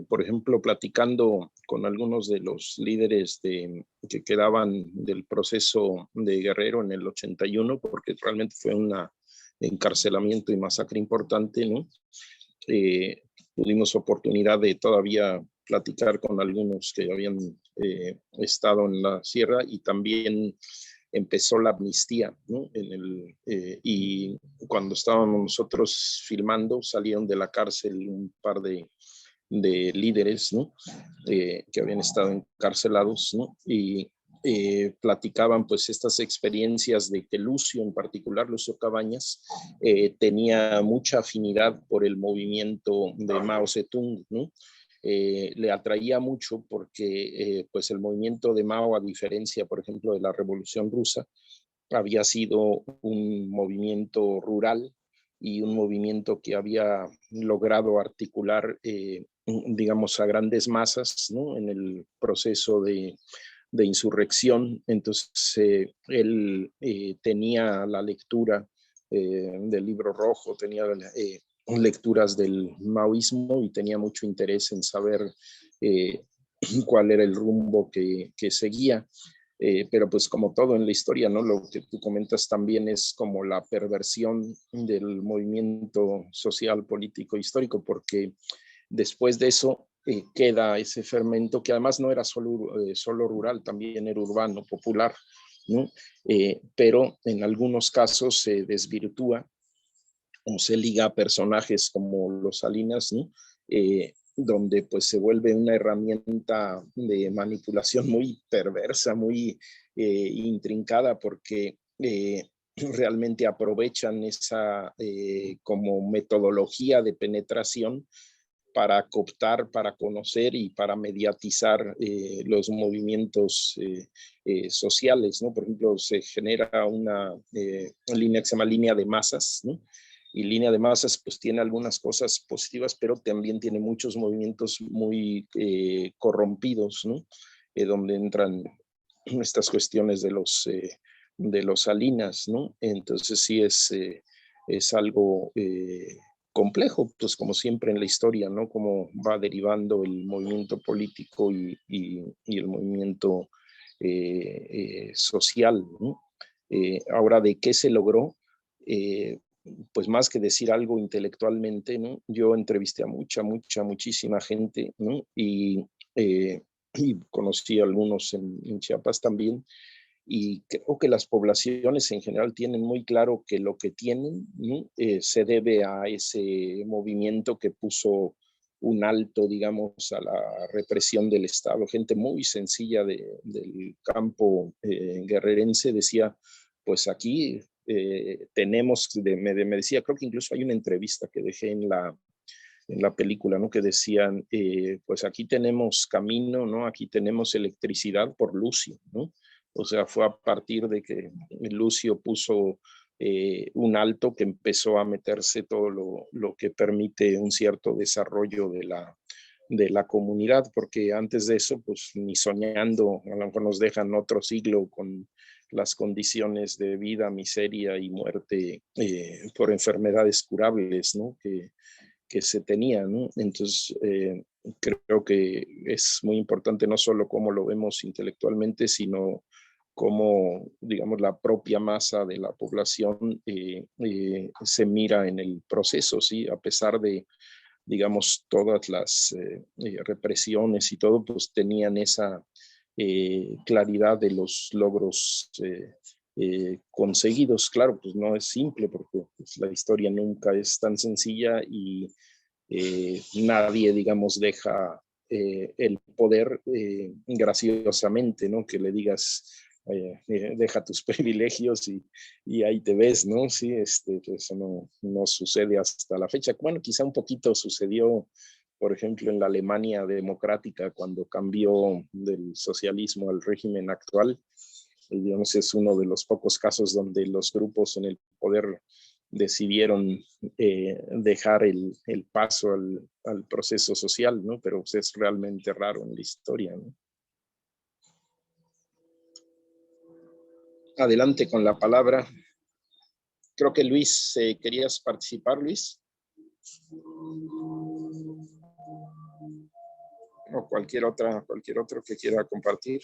por ejemplo, platicando con algunos de los líderes que quedaban del proceso de Guerrero en el 81, porque realmente fue un encarcelamiento y masacre importante, ¿no? Tuvimos oportunidad de todavía platicar con algunos que habían estado en la sierra, y también empezó la amnistía, ¿no? Y cuando estábamos nosotros filmando, salieron de la cárcel un par de líderes, ¿no? Que habían estado encarcelados, ¿no? Y platicaban pues estas experiencias de que Lucio, en particular Lucio Cabañas, tenía mucha afinidad por el movimiento de Mao Zedong, ¿no? Le atraía mucho porque pues el movimiento de Mao, a diferencia, por ejemplo, de la Revolución Rusa, había sido un movimiento rural y un movimiento que había logrado articular, digamos, a grandes masas, ¿no? En el proceso de insurrección. Entonces, él tenía la lectura del Libro Rojo, tenía lecturas del maoísmo, y tenía mucho interés en saber cuál era el rumbo que seguía. Pero pues como todo en la historia, ¿no? Lo que tú comentas también es como la perversión del movimiento social, político, histórico, porque después de eso queda ese fermento que además no era solo rural, también era urbano, popular, ¿no? Pero en algunos casos se desvirtúa o se liga a personajes como los Salinas, ¿no? Donde pues se vuelve una herramienta de manipulación muy perversa, muy intrincada, porque realmente aprovechan esa como metodología de penetración para cooptar, para conocer y para mediatizar los movimientos sociales, ¿no? Por ejemplo, se genera una línea que se llama línea de masas, ¿no? Y línea de masas pues tiene algunas cosas positivas, pero también tiene muchos movimientos muy corrompidos, ¿no? Donde entran estas cuestiones de los Salinas, ¿no? Entonces sí es algo complejo, pues como siempre en la historia, ¿no? Cómo va derivando el movimiento político y el movimiento social, ¿no? Ahora, ¿de qué se logró? Pues más que decir algo intelectualmente, ¿no? Yo entrevisté a muchísima gente, ¿no? Y conocí a algunos en Chiapas también, y creo que las poblaciones en general tienen muy claro que lo que tienen, ¿no? Se debe a ese movimiento que puso un alto, digamos, a la represión del Estado. Gente muy sencilla del campo guerrerense decía, pues aquí tenemos, me decía, creo que incluso hay una entrevista que dejé en la película, ¿no? Que decían, pues aquí tenemos camino, ¿no? Aquí tenemos electricidad por Lucio, ¿no? O sea, fue a partir de que Lucio puso un alto que empezó a meterse todo lo que permite un cierto desarrollo de la comunidad, porque antes de eso, pues ni soñando, a lo mejor nos dejan otro siglo con las condiciones de vida, miseria y muerte por enfermedades curables, ¿no? Que se tenía, ¿no? Entonces, creo que es muy importante no solo cómo lo vemos intelectualmente, sino cómo, digamos, la propia masa de la población se mira en el proceso, ¿sí? A pesar de, digamos, todas las represiones y todo, pues tenían esa claridad de los logros conseguidos. Claro, pues no es simple, porque pues, la historia nunca es tan sencilla, y nadie, digamos, deja el poder graciosamente, ¿no? Que le digas, deja tus privilegios y ahí te ves, ¿no? Sí, eso no sucede hasta la fecha. Bueno, quizá un poquito sucedió, por ejemplo, en la Alemania democrática, cuando cambió del socialismo al régimen actual. Digamos, es uno de los pocos casos donde los grupos en el poder decidieron dejar el paso al proceso social, ¿no? Pero pues, es realmente raro en la historia, ¿no? Adelante con la palabra. Creo que Luis, ¿querías participar, Luis? o cualquier otro que quiera compartir.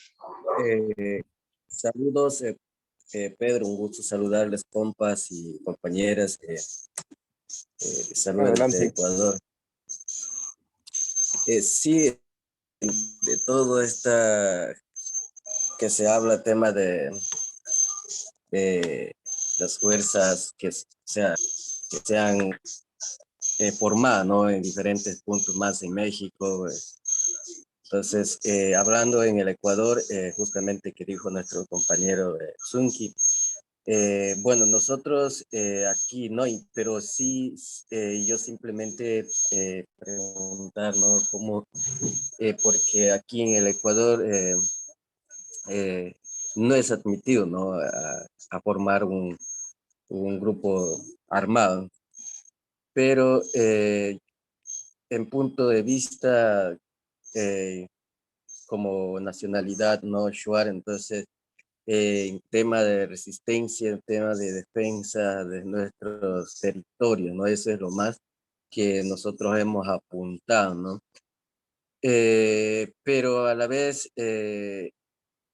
Saludos, Pedro, un gusto saludarles, compas y compañeras. Saludos desde Adelante. Ecuador. Sí, de todo esta que se habla, tema de las fuerzas que se han formado, ¿no? En diferentes puntos más en México. Entonces, hablando en el Ecuador, justamente que dijo nuestro compañero Zunki, bueno, nosotros aquí no, pero sí, yo simplemente preguntar, ¿no? ¿Cómo? Porque aquí en el Ecuador no es admitido, ¿no? A formar un grupo armado, pero en punto de vista como nacionalidad, ¿no? Shuar, entonces en tema de resistencia, en tema de defensa de nuestros territorios, ¿no? Eso es lo más que nosotros hemos apuntado, ¿no? Pero a la vez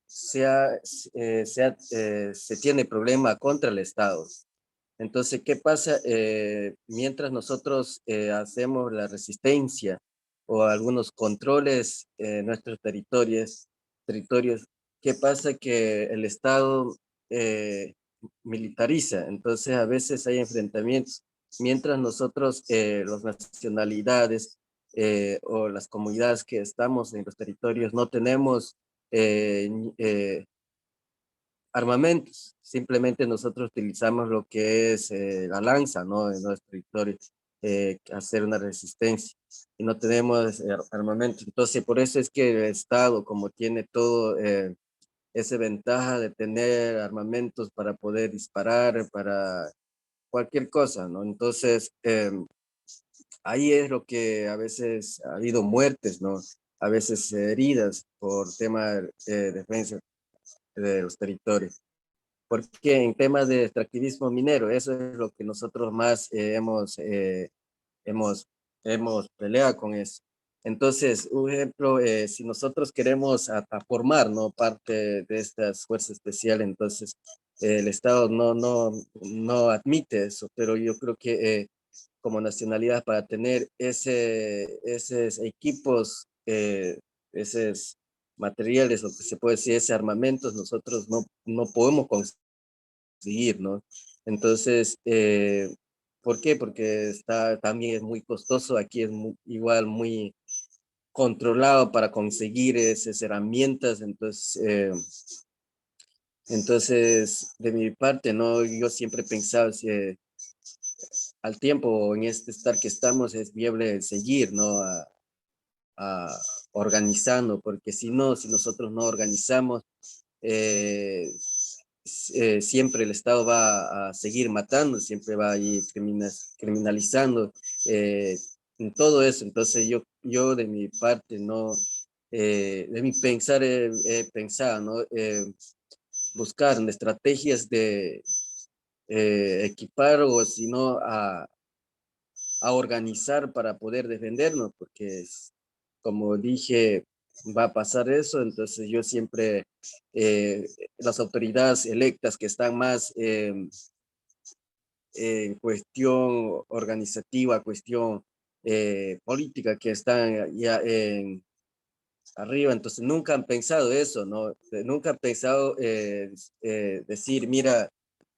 se tiene problema contra el Estado. Entonces, ¿qué pasa? Mientras nosotros hacemos la resistencia o algunos controles en nuestros territorios, ¿qué pasa? Que el Estado militariza, entonces a veces hay enfrentamientos, mientras nosotros, las nacionalidades o las comunidades que estamos en los territorios, no tenemos eh, eh, armamentos. Simplemente nosotros utilizamos lo que es la lanza, ¿no? En nuestro territorio, hacer una resistencia. Y no tenemos armamento. Entonces, por eso es que el Estado, como tiene todo esa ventaja de tener armamentos para poder disparar, para cualquier cosa, ¿no? Entonces, ahí es lo que a veces ha habido muertes, ¿no? A veces heridas por tema de defensa de los territorios. Porque en temas de extractivismo minero, eso es lo que nosotros más hemos, hemos peleado con eso. Entonces, un ejemplo, si nosotros queremos formar, ¿no? Parte de estas fuerzas especiales, entonces el Estado no admite eso, pero yo creo que como nacionalidad para tener esos equipos, esos materiales, lo que se puede decir, ese armamentos, nosotros no podemos conseguir, ¿no? Entonces, ¿por qué? Porque también es muy costoso, aquí es igual muy controlado para conseguir esas herramientas, entonces de mi parte, ¿no? Yo siempre he pensado, al tiempo en este estar que estamos es viable seguir, ¿no? A organizando, porque si no, si nosotros no organizamos, eh, siempre el Estado va a seguir matando, siempre va a ir criminalizando en todo eso. Entonces yo de mi parte, no, de mi pensar, he pensado, ¿no? Buscar estrategias de equipar o si no a organizar para poder defendernos, porque como dije, va a pasar eso, entonces yo siempre, las autoridades electas que están más en cuestión organizativa, cuestión política, que están ya arriba, entonces nunca han pensado eso, ¿no? Nunca han pensado decir, mira,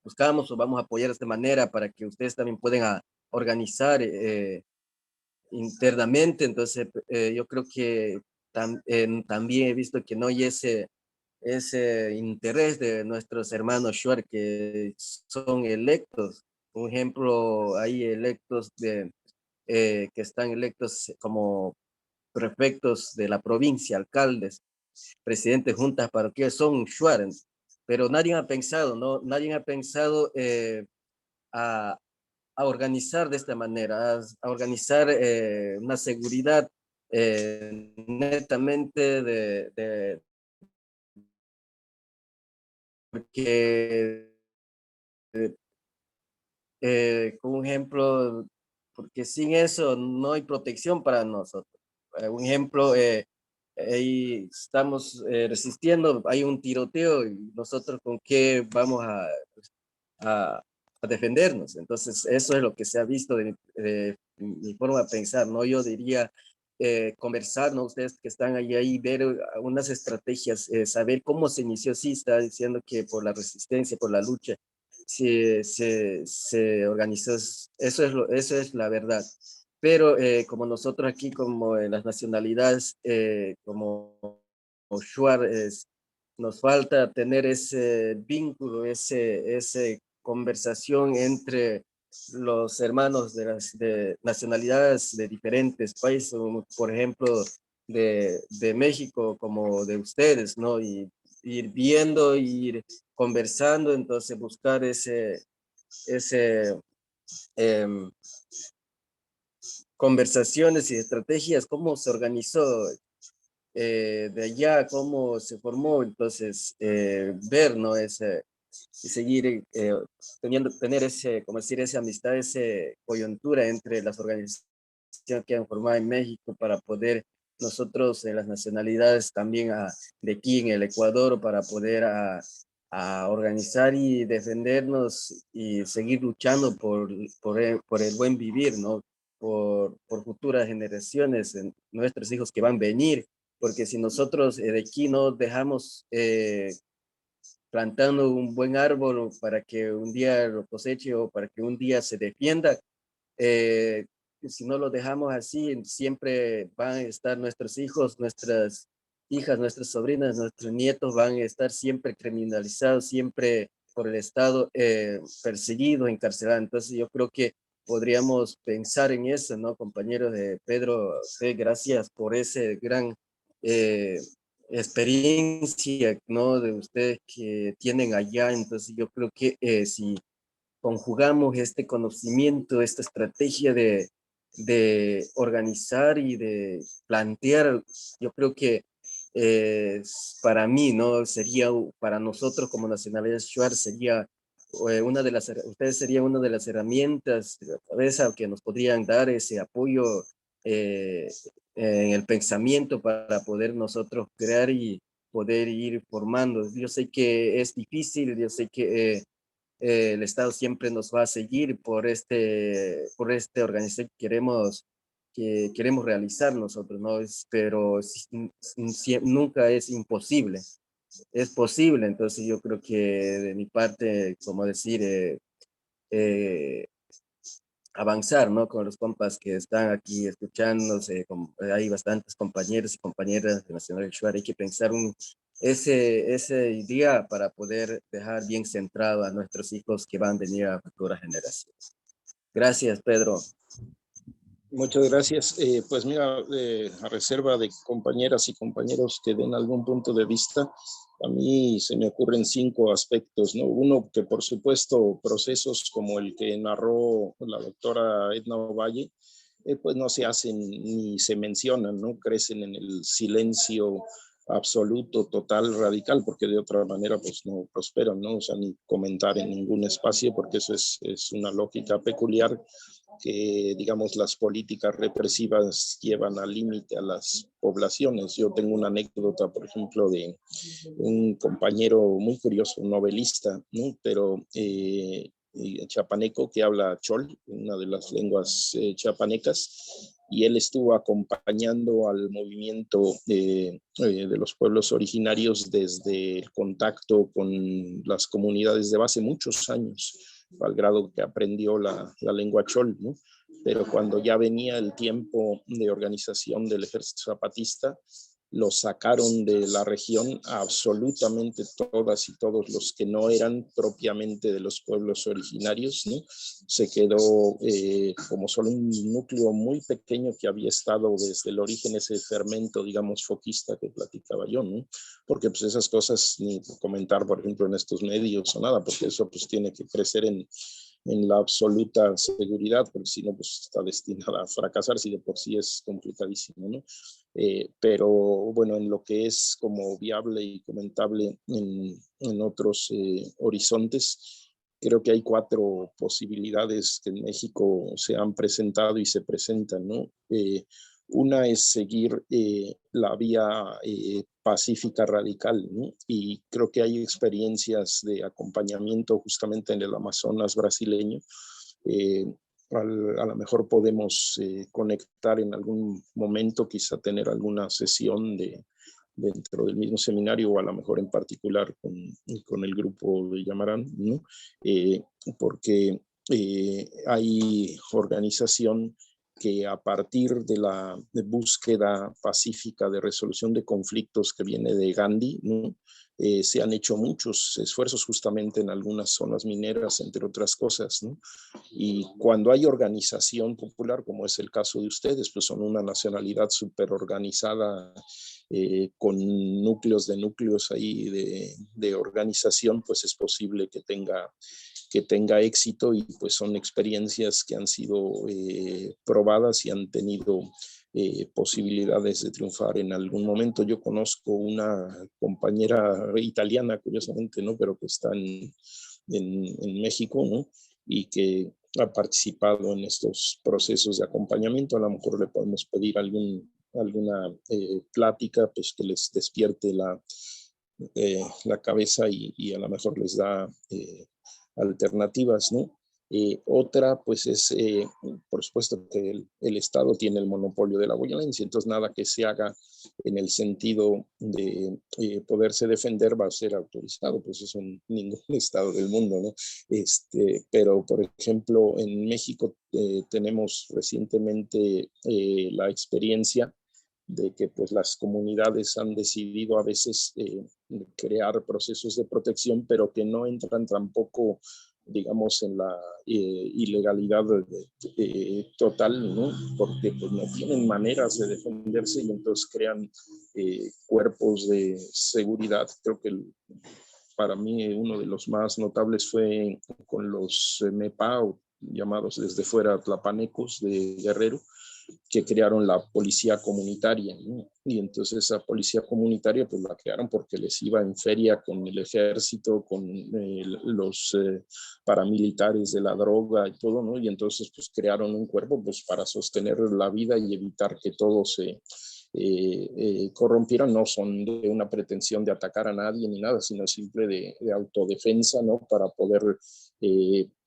buscamos o vamos a apoyar de esta manera para que ustedes también puedan organizar internamente. Entonces yo creo que también he visto que no hay ese interés de nuestros hermanos Shuar que son electos. Un ejemplo, hay electos que están electos como prefectos de la provincia, alcaldes, presidentes, juntas parroquiales, son Shuar, pero nadie ha pensado, ¿no? Nadie ha pensado a, a organizar de esta manera, a organizar una seguridad netamente porque, como ejemplo, porque sin eso no hay protección para nosotros. Un ejemplo, ahí estamos resistiendo, hay un tiroteo y nosotros con qué vamos a, a defendernos. Entonces, eso es lo que se ha visto de mi forma de pensar, ¿no? Yo diría conversar, ¿no? Ustedes que están ahí, ver unas estrategias, saber cómo se inició. Sí, está diciendo que por la resistencia, por la lucha, se organizó, eso es la verdad. Pero como nosotros aquí, como en las nacionalidades, como Shuar, nos falta tener ese vínculo, ese conversación entre los hermanos de nacionalidades de diferentes países, como por ejemplo de México, como de ustedes, ¿no? Y ir viendo, ir conversando, entonces buscar ese em, conversaciones y estrategias, cómo se organizó de allá, cómo se formó, entonces ver, ¿no? Y seguir tener como decir, esa amistad, esa coyuntura entre las organizaciones que han formado en México para poder nosotros, las nacionalidades también de aquí en el Ecuador, para poder a organizar y defendernos y seguir luchando por el buen vivir, ¿no? Por futuras generaciones, nuestros hijos que van a venir, porque si nosotros de aquí no dejamos plantando un buen árbol para que un día lo coseche o para que un día se defienda, eh, si no lo dejamos así, siempre van a estar nuestros hijos, nuestras hijas, nuestras sobrinas, nuestros nietos van a estar siempre criminalizados, siempre por el Estado perseguidos, encarcelados. Entonces yo creo que podríamos pensar en eso, ¿no, compañeros de Pedro? Gracias por ese gran eh, experiencia, ¿no? De ustedes que tienen allá. Entonces yo creo que si conjugamos este conocimiento, esta estrategia de organizar y de plantear, yo creo que para mí, ¿no? Sería, para nosotros como Nacionalidad Shuar, sería ustedes serían una de las herramientas de la cabeza que nos podrían dar ese apoyo eh, en el pensamiento para poder nosotros crear y poder ir formando. Yo sé que es difícil, yo sé que el Estado siempre nos va a seguir por este organización que queremos realizar nosotros, ¿no? Pero nunca es imposible, es posible. Entonces yo creo que de mi parte, como decir, eh, avanzar, ¿no? Con los compas que están aquí escuchándose, hay bastantes compañeros y compañeras de Nacional Shuar, hay que pensar ese día para poder dejar bien centrado a nuestros hijos que van a venir a futuras generaciones. Gracias, Pedro. Muchas gracias. Pues mira, a reserva de compañeras y compañeros que den algún punto de vista, a mí se me ocurren 5 aspectos, ¿no? Uno, que por supuesto procesos como el que narró la doctora Edna Ovalle, pues no se hacen ni se mencionan, ¿no? Crecen en el silencio absoluto, total, radical, porque de otra manera pues no prosperan, ¿no? O sea, ni comentar en ningún espacio, porque eso es una lógica peculiar que, digamos, las políticas represivas llevan al límite a las poblaciones. Yo tengo una anécdota, por ejemplo, de un compañero muy curioso, un novelista, ¿no? Pero chapaneco que habla chol, una de las lenguas chapanecas, y él estuvo acompañando al movimiento de los pueblos originarios desde el contacto con las comunidades de base muchos años, al grado que aprendió la lengua chol, ¿no? Pero cuando ya venía el tiempo de organización del ejército zapatista, lo sacaron de la región a absolutamente todas y todos los que no eran propiamente de los pueblos originarios, ¿no? Se quedó como solo un núcleo muy pequeño que había estado desde el origen, ese fermento, digamos, foquista que platicaba yo, ¿no? Porque pues esas cosas ni comentar, por ejemplo, en estos medios o nada, porque eso pues tiene que crecer en la absoluta seguridad, porque si no, pues está destinada a fracasar, si de por sí es complicadísimo, ¿no? Pero bueno, en lo que es como viable y comentable en otros horizontes, creo que hay 4 posibilidades que en México se han presentado y se presentan, ¿no? Una es seguir la vía pacífica radical, ¿no? Y creo que hay experiencias de acompañamiento justamente en el Amazonas brasileño. Eh, a lo mejor podemos conectar en algún momento, quizá tener alguna sesión dentro del mismo seminario o a lo mejor en particular con el grupo de Yamarán, ¿no? Porque hay organización que a partir de la búsqueda pacífica de resolución de conflictos que viene de Gandhi, ¿no? Se han hecho muchos esfuerzos justamente en algunas zonas mineras, entre otras cosas, ¿no? Y cuando hay organización popular, como es el caso de ustedes, pues son una nacionalidad súper organizada, con núcleos de núcleos ahí de organización, pues es posible que tenga éxito y pues son experiencias que han sido probadas y han tenido posibilidades de triunfar en algún momento. Yo conozco una compañera italiana, curiosamente, ¿no? Pero que está en México, ¿no? Y que ha participado en estos procesos de acompañamiento. A lo mejor le podemos pedir alguna plática, pues que les despierte la cabeza y a lo mejor les da alternativas, ¿no? Otra, pues es, por supuesto, que el Estado tiene el monopolio de la violencia, entonces nada que se haga en el sentido de poderse defender va a ser autorizado, pues eso en ningún Estado del mundo, ¿no? Pero, por ejemplo, en México tenemos recientemente la experiencia de que pues las comunidades han decidido a veces crear procesos de protección, pero que no entran tampoco, digamos, en la ilegalidad total, ¿no? Porque pues no tienen maneras de defenderse y entonces crean cuerpos de seguridad. Creo que para mí uno de los más notables fue con los MEPA, llamados desde fuera tlapanecos de Guerrero, que crearon la policía comunitaria, ¿no? Y entonces esa policía comunitaria pues la crearon porque les iba en feria con el ejército, con los paramilitares de la droga y todo, ¿no? Y entonces pues crearon un cuerpo pues para sostener la vida y evitar que todo se corrompieran. No son de una pretensión de atacar a nadie ni nada, sino simple de autodefensa, ¿no? Para poder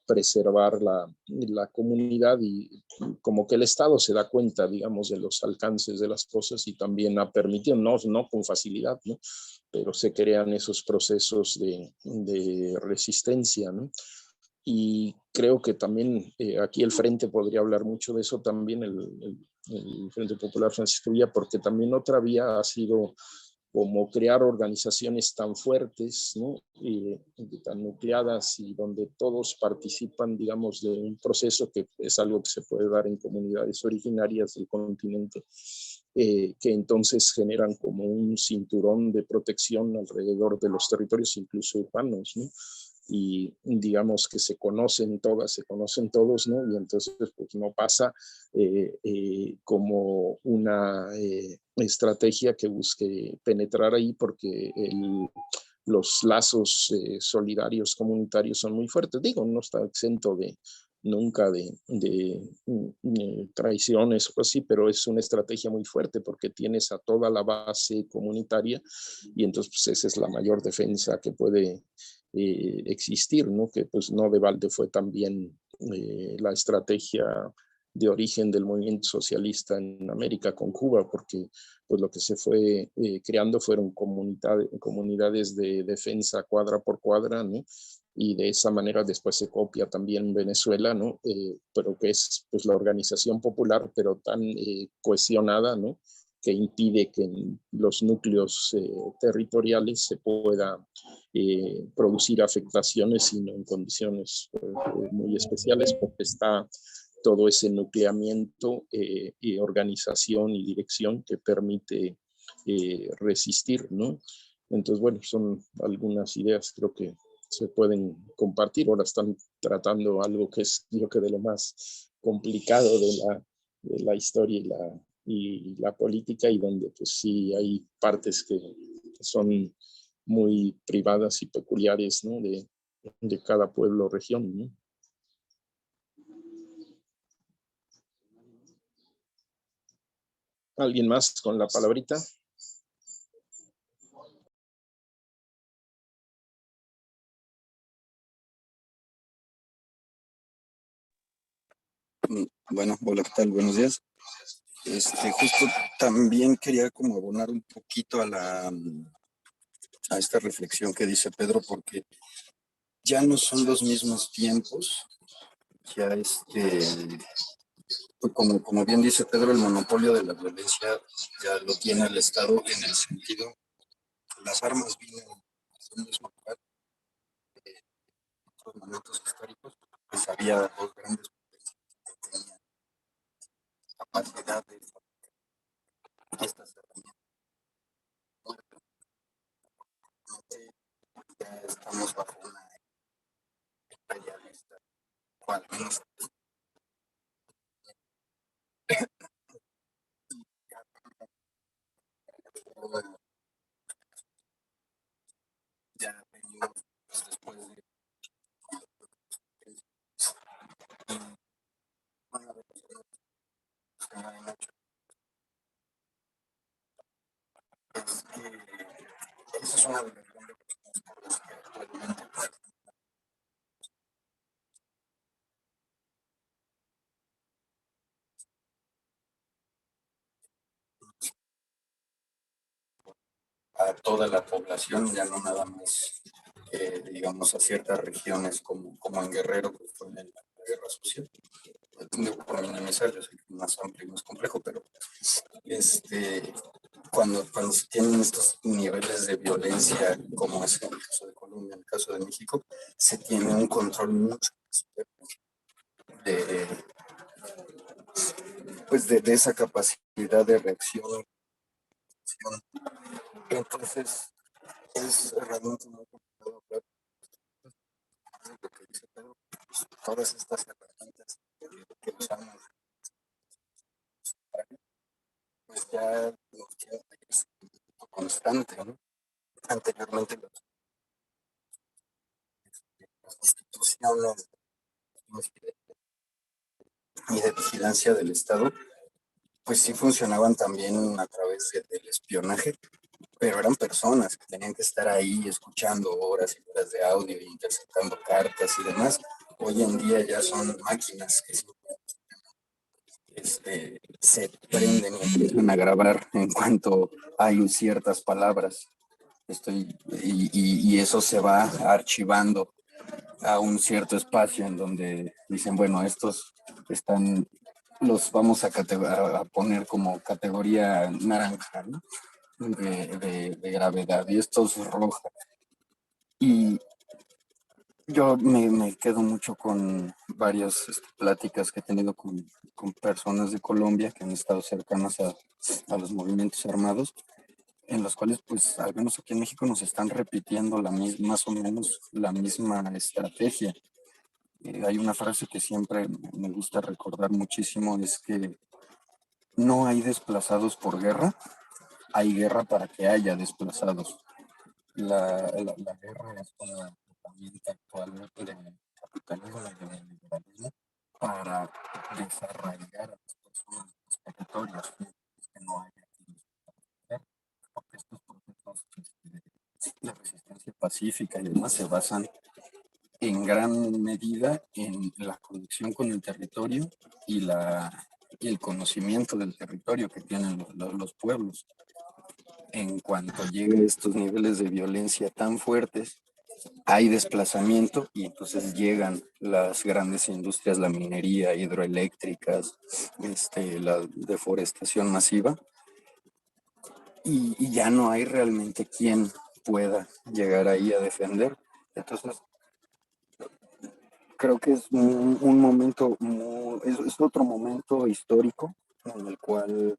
preservar la comunidad y como que el Estado se da cuenta, digamos, de los alcances de las cosas y también ha permitido, no con facilidad, ¿no? Pero se crean esos procesos de resistencia, ¿no? Y creo que también aquí el Frente podría hablar mucho de eso también, el Frente Popular Francisco Villa, porque también otra vía ha sido como crear organizaciones tan fuertes, ¿no? Tan nucleadas y donde todos participan, digamos, de un proceso que es algo que se puede dar en comunidades originarias del continente, que entonces generan como un cinturón de protección alrededor de los territorios, incluso urbanos, ¿no? Y digamos que se conocen todas, se conocen todos, ¿no? Y entonces pues no pasa como una estrategia que busque penetrar ahí porque los lazos solidarios comunitarios son muy fuertes. Digo, no está exento nunca de traiciones o así, pero es una estrategia muy fuerte porque tienes a toda la base comunitaria y entonces pues, esa es la mayor defensa que puede existir, ¿no? Que pues no de balde fue también la estrategia de origen del movimiento socialista en América con Cuba, porque pues lo que se fue creando fueron comunidades de defensa cuadra por cuadra, ¿no? Y de esa manera después se copia también Venezuela, ¿no? Pero que es pues la organización popular, pero tan cohesionada, ¿no? Que impide que en los núcleos territoriales se pueda producir afectaciones, sino en condiciones muy especiales, porque está todo ese nucleamiento y organización y dirección que permite resistir, ¿no? Entonces, bueno, son algunas ideas, creo que se pueden compartir. Ahora están tratando algo que es, creo que de lo más complicado de la historia y la política, y donde pues sí hay partes que son muy privadas y peculiares, ¿no? De cada pueblo o región, ¿no? ¿Alguien más con la palabrita? Bueno, hola, ¿qué tal? Buenos días. Justo también quería como abonar un poquito a esta reflexión que dice Pedro, porque ya no son los mismos tiempos, ya pues como bien dice Pedro, el monopolio de la violencia ya lo tiene el Estado en el sentido, las armas vienen del mismo lugar, en otros momentos históricos, pues había dos grandes potencias que tenían capacidad de estas herramientas. Ya estamos bajo una imperialista, o al menos ya venimos pues, después de una de las cosas que me han hecho es que esa es una de las grandes razones por las que actualmente a toda la población, ya no nada más, digamos, a ciertas regiones como en Guerrero, que fue en la guerra social. Por minimizar, yo sé que es más amplio y más complejo, pero cuando se tienen estos niveles de violencia, como es en el caso de Colombia, en el caso de México, se tiene un control mucho más de, pues de esa capacidad de reacción. Entonces, es realmente muy complicado hablar de lo que dice Pedro. Todas estas herramientas que usamos, pues ya nos llevan a ese constante, ¿no? Anteriormente las instituciones y de vigilancia del Estado, pues sí funcionaban también a través del espionaje, pero eran personas que tenían que estar ahí escuchando horas y horas de audio, interceptando cartas y demás. Hoy en día ya son máquinas que se prenden y empiezan a grabar en cuanto hay ciertas palabras. Y eso se va archivando a un cierto espacio en donde dicen, bueno, estos están, los vamos a poner como categoría naranja, ¿no? de gravedad, y estos roja. Y yo me quedo mucho con varias pláticas que he tenido con personas de Colombia que han estado cercanas a los movimientos armados, en los cuales, pues, al menos aquí en México nos están repitiendo más o menos la misma estrategia. Hay una frase que siempre me gusta recordar muchísimo, es que no hay desplazados por guerra, hay guerra para que haya desplazados. La guerra es una herramienta actual del capitalismo y del liberalismo para desarraigar a las personas de los territorios que no hay aquí, porque estos procesos de resistencia pacífica y demás se basan en gran medida en la conexión con el territorio y, y el conocimiento del territorio que tienen los pueblos. En cuanto lleguen estos niveles de violencia tan fuertes, hay desplazamiento y entonces llegan las grandes industrias, la minería, hidroeléctricas, la deforestación masiva, y ya no hay realmente quien pueda llegar ahí a defender. Entonces, creo que es un momento, es otro momento histórico en el cual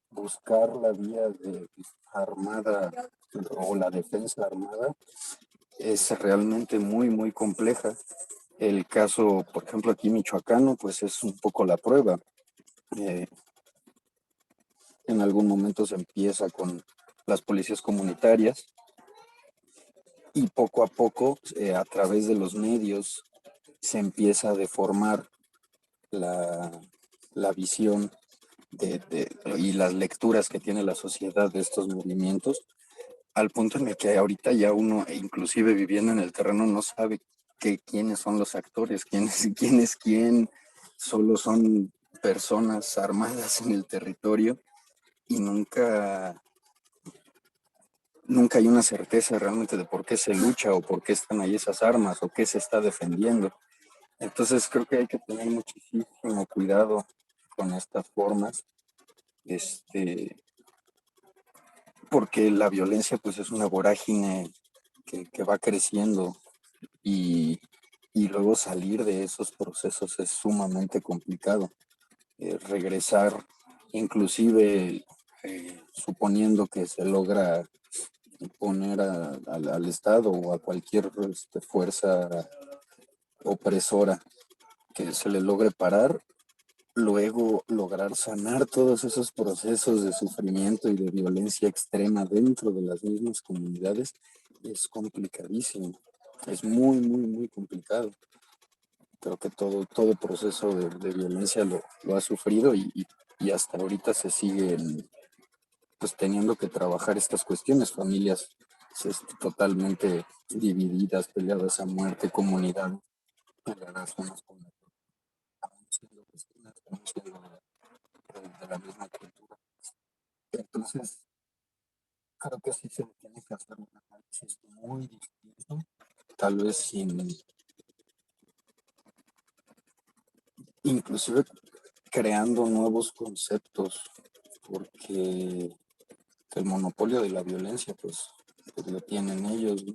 buscar la vía de armada o la defensa armada es realmente muy, muy compleja. El caso, por ejemplo, aquí michoacano, pues es un poco la prueba. Eh, en algún momento se empieza con las policías comunitarias y poco a poco, a través de los medios, se empieza a deformar la visión y las lecturas que tiene la sociedad de estos movimientos, al punto en el que ahorita ya uno, inclusive viviendo en el terreno, no sabe quiénes son los actores, quién es quién, solo son personas armadas en el territorio y nunca hay una certeza realmente de por qué se lucha o por qué están ahí esas armas o qué se está defendiendo. Entonces creo que hay que tener muchísimo cuidado con estas formas, porque la violencia pues es una vorágine que va creciendo y luego salir de esos procesos es sumamente complicado. Regresar, inclusive suponiendo que se logra poner al Estado o a cualquier fuerza opresora que se le logre parar, luego lograr sanar todos esos procesos de sufrimiento y de violencia extrema dentro de las mismas comunidades es complicadísimo, es muy, muy, muy complicado. Creo que todo proceso de violencia lo ha sufrido y hasta ahorita se siguen pues teniendo que trabajar estas cuestiones, familias totalmente divididas, peleadas a muerte, comunidades peleadas unas con otras, aún siendo vecinas, aún siendo de la misma cultura. Entonces, creo que sí se tiene que hacer un análisis muy distinto, tal vez sin, inclusive creando nuevos conceptos, porque el monopolio de la violencia, pues lo tienen ellos, ¿no?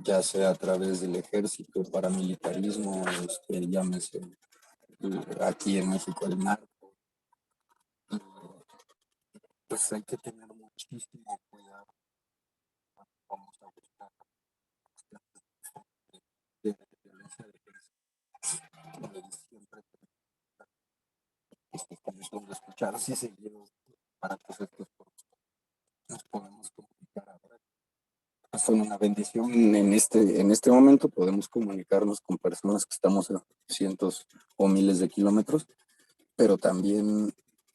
Ya sea a través del ejército, paramilitarismo, llámese aquí en México el narco. Pues hay que tener muchísimo cuidado cuando vamos a buscar de violencia de género, donde siempre estamos donde escuchar así seguidos para que nos podamos comunicar ahora. Fue una bendición en este momento, podemos comunicarnos con personas que estamos a cientos o miles de kilómetros, pero también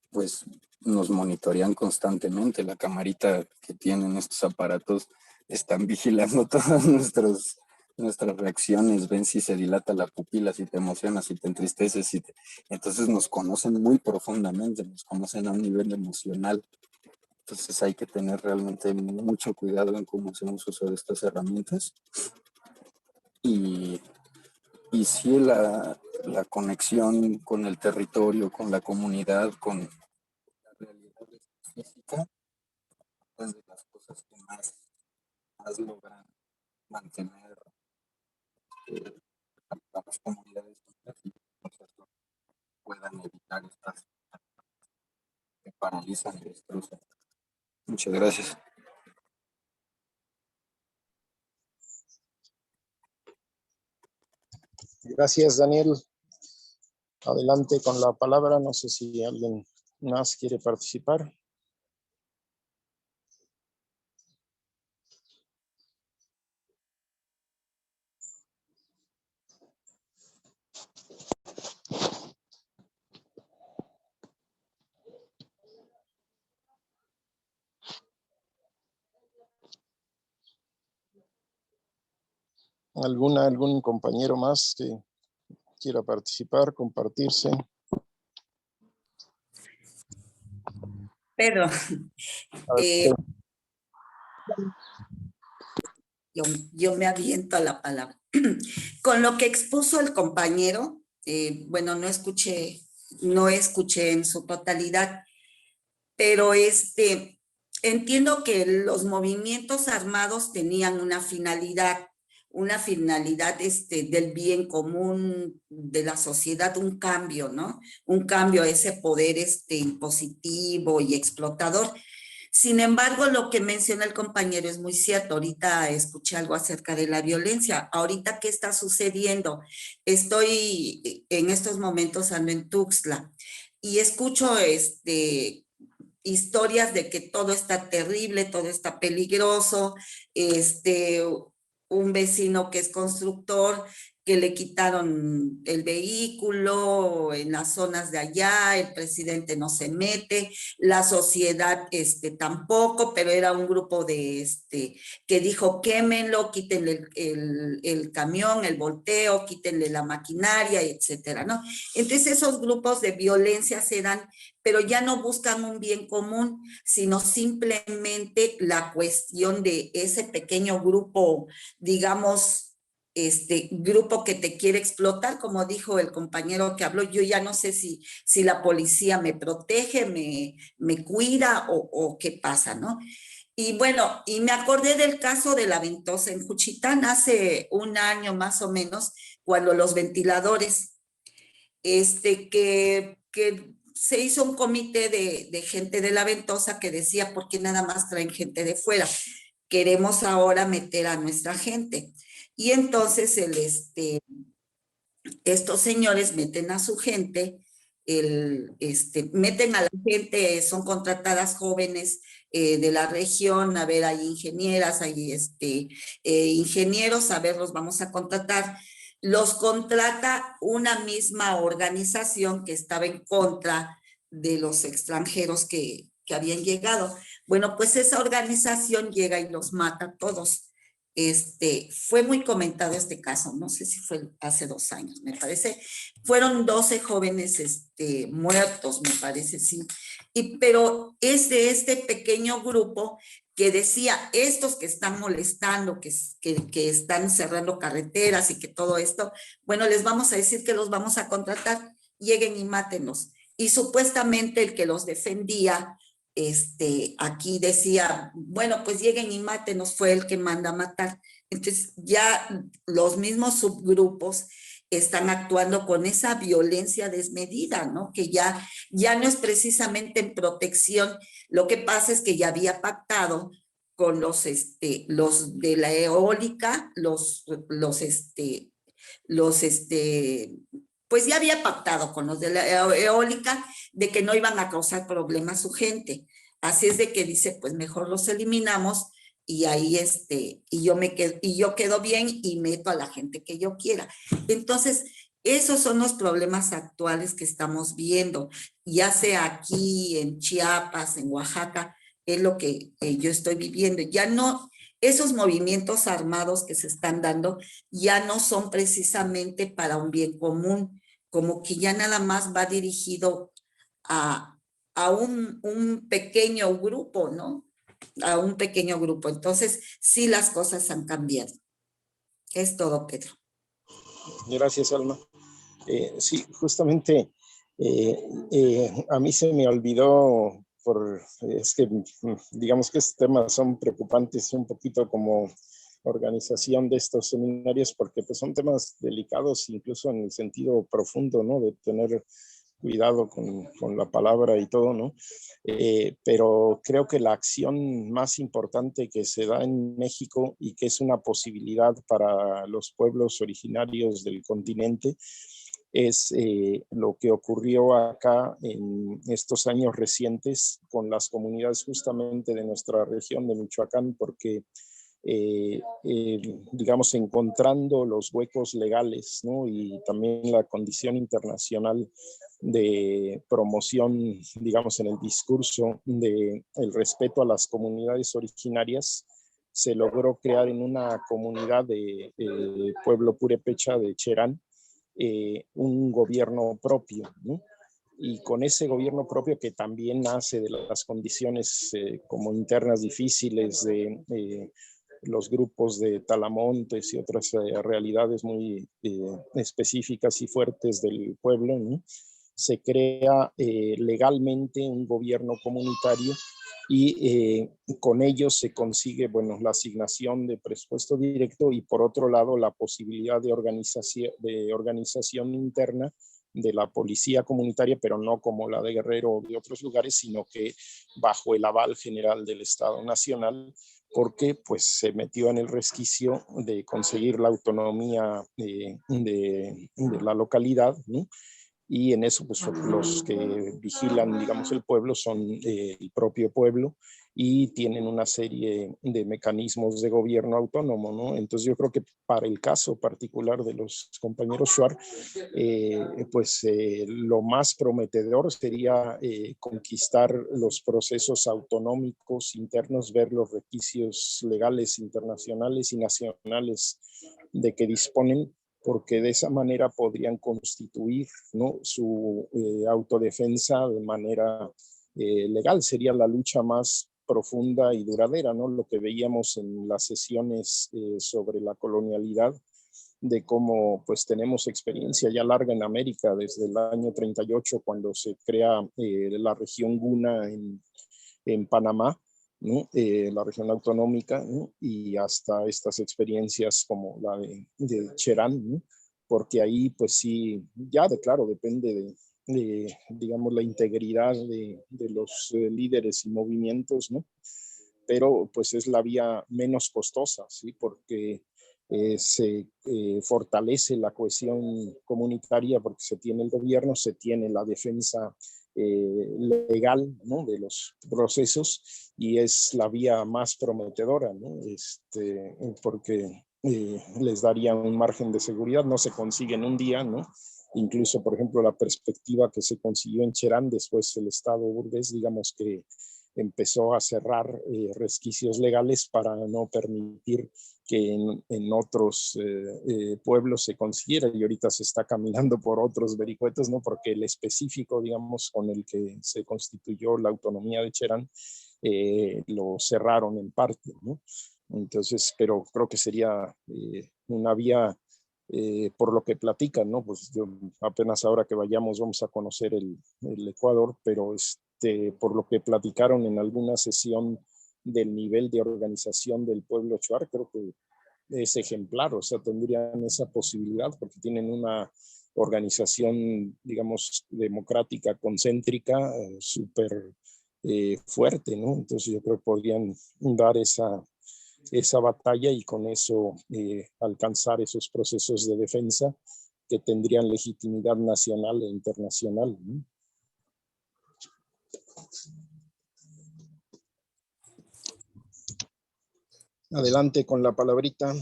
pues nos monitorean constantemente. La camarita que tienen estos aparatos están vigilando todas nuestras reacciones, ven si se dilata la pupila, si te emocionas, si te entristeces, entonces nos conocen muy profundamente, nos conocen a un nivel emocional. Entonces hay que tener realmente mucho cuidado en cómo hacemos uso de estas herramientas. Y sí, la conexión con el territorio, con la comunidad, con la realidad física, es de las cosas que más logran mantener a las comunidades y puedan evitar estas que paralizan y destrozan. Muchas gracias. Gracias, Daniel. Adelante con la palabra. No sé si alguien más quiere participar. ¿Algún compañero más que quiera participar, compartirse? Pedro, yo me aviento a la palabra. Con lo que expuso el compañero, bueno, no escuché en su totalidad, pero entiendo que los movimientos armados tenían una finalidad del bien común de la sociedad, un cambio, ¿no? Un cambio a ese poder impositivo y explotador. Sin embargo, lo que menciona el compañero es muy cierto. Ahorita escuché algo acerca de la violencia. Ahorita, ¿qué está sucediendo? Estoy en estos momentos ando en Tuxtla y escucho historias de que todo está terrible, todo está peligroso, un vecino que es constructor, que le quitaron el vehículo en las zonas de allá, el presidente no se mete, la sociedad tampoco, pero era un grupo de que dijo quémenlo, quítenle el camión, el volteo, quítenle la maquinaria, etcétera, ¿no? Entonces esos grupos de violencia se dan, pero ya no buscan un bien común, sino simplemente la cuestión de ese pequeño grupo, digamos, grupo que te quiere explotar, como dijo el compañero que habló. Yo ya no sé si la policía me protege, me cuida o qué pasa, ¿no? Y bueno, y me acordé del caso de la ventosa en Juchitán hace un año más o menos, cuando los ventiladores, que se hizo un comité de gente de la ventosa que decía, ¿por qué nada más traen gente de fuera? Queremos ahora meter a nuestra gente. Y entonces estos señores meten a su gente, meten a la gente, son contratadas jóvenes de la región, a ver, hay ingenieras, hay ingenieros, a ver, los vamos a contratar. Los contrata una misma organización que estaba en contra de los extranjeros que habían llegado. Bueno, pues esa organización llega y los mata a todos. Fue muy comentado este caso, no sé si fue hace 2 años, me parece. Fueron 12 jóvenes muertos, me parece, sí. Pero es de este pequeño grupo que decía, estos que están molestando, que están cerrando carreteras y que todo esto, bueno, les vamos a decir que los vamos a contratar, lleguen y mátenos. Y supuestamente el que los defendía, aquí decía, bueno, pues lleguen y mátenos, fue el que manda a matar. Entonces ya los mismos subgrupos están actuando con esa violencia desmedida, ¿no? Que ya no es precisamente en protección. Lo que pasa es que ya había pactado con los de la eólica, pues ya había pactado con los de la eólica de que no iban a causar problemas a su gente. Así es de que dice, pues mejor los eliminamos y ahí yo quedo bien y meto a la gente que yo quiera. Entonces, esos son los problemas actuales que estamos viendo, ya sea aquí en Chiapas, en Oaxaca, es lo que yo estoy viviendo. Ya no, esos movimientos armados que se están dando ya no son precisamente para un bien común, como que ya nada más va dirigido a un pequeño grupo, ¿no? A un pequeño grupo. Entonces, sí, las cosas han cambiado. Es todo, Pedro. Gracias, Alma. Sí, justamente a mí se me olvidó, es que digamos que estos temas son preocupantes un poquito como organización de estos seminarios, porque pues, son temas delicados, incluso en el sentido profundo, ¿no? De tener cuidado con la palabra y todo, ¿no? Pero creo que la acción más importante que se da en México y que es una posibilidad para los pueblos originarios del continente es lo que ocurrió acá en estos años recientes con las comunidades justamente de nuestra región de Michoacán, porque digamos, encontrando los huecos legales, ¿no? Y también la condición internacional de promoción, digamos, en el discurso del respeto a las comunidades originarias, se logró crear en una comunidad de pueblo purépecha de Cherán un gobierno propio, ¿no? Y con ese gobierno propio que también nace de las condiciones como internas difíciles de los grupos de talamontes y otras realidades muy específicas y fuertes del pueblo, ¿no? Se crea legalmente un gobierno comunitario y con ello se consigue, bueno, la asignación de presupuesto directo y por otro lado la posibilidad de organización interna de la policía comunitaria, pero no como la de Guerrero o de otros lugares, sino que bajo el aval general del Estado Nacional, porque pues se metió en el resquicio de conseguir la autonomía de la localidad, ¿no? Y en eso pues los que vigilan, digamos, el pueblo son el propio pueblo y tienen una serie de mecanismos de gobierno autónomo, ¿no? Entonces yo creo que para el caso particular de los compañeros Shuar, lo más prometedor sería conquistar los procesos autonómicos internos, ver los requisitos legales internacionales y nacionales de que disponen, porque de esa manera podrían constituir, ¿no?, su autodefensa de manera legal. Sería la lucha más profunda y duradera, ¿no? Lo que veíamos en las sesiones sobre la colonialidad, de cómo pues tenemos experiencia ya larga en América desde el año 38, cuando se crea la región Guna en Panamá, ¿no? La región autonómica, ¿no? Y hasta estas experiencias como la de Cherán, ¿no? Porque ahí pues sí, ya claro, depende digamos, la integridad de los líderes y movimientos, ¿no? Pero pues es la vía menos costosa, ¿sí? Porque se fortalece la cohesión comunitaria, porque se tiene el gobierno, se tiene la defensa legal, ¿no?, de los procesos, y es la vía más prometedora, ¿no? Porque les daría un margen de seguridad, no se consigue en un día, ¿no? Incluso, por ejemplo, la perspectiva que se consiguió en Cherán, después el Estado burgués, digamos que empezó a cerrar resquicios legales para no permitir que en otros pueblos se consiguiera, y ahorita se está caminando por otros vericuetos, ¿no? Porque el específico, digamos, con el que se constituyó la autonomía de Cherán, lo cerraron en parte, ¿no? Entonces, pero creo que sería una vía, por lo que platican, ¿no? Pues yo apenas ahora que vayamos vamos a conocer el Ecuador, pero por lo que platicaron en alguna sesión del nivel de organización del pueblo Shuar, creo que es ejemplar, o sea, tendrían esa posibilidad porque tienen una organización, digamos, democrática, concéntrica, súper fuerte, ¿no? Entonces yo creo que podrían dar esa batalla y con eso alcanzar esos procesos de defensa que tendrían legitimidad nacional e internacional, ¿no? Adelante con la palabrita.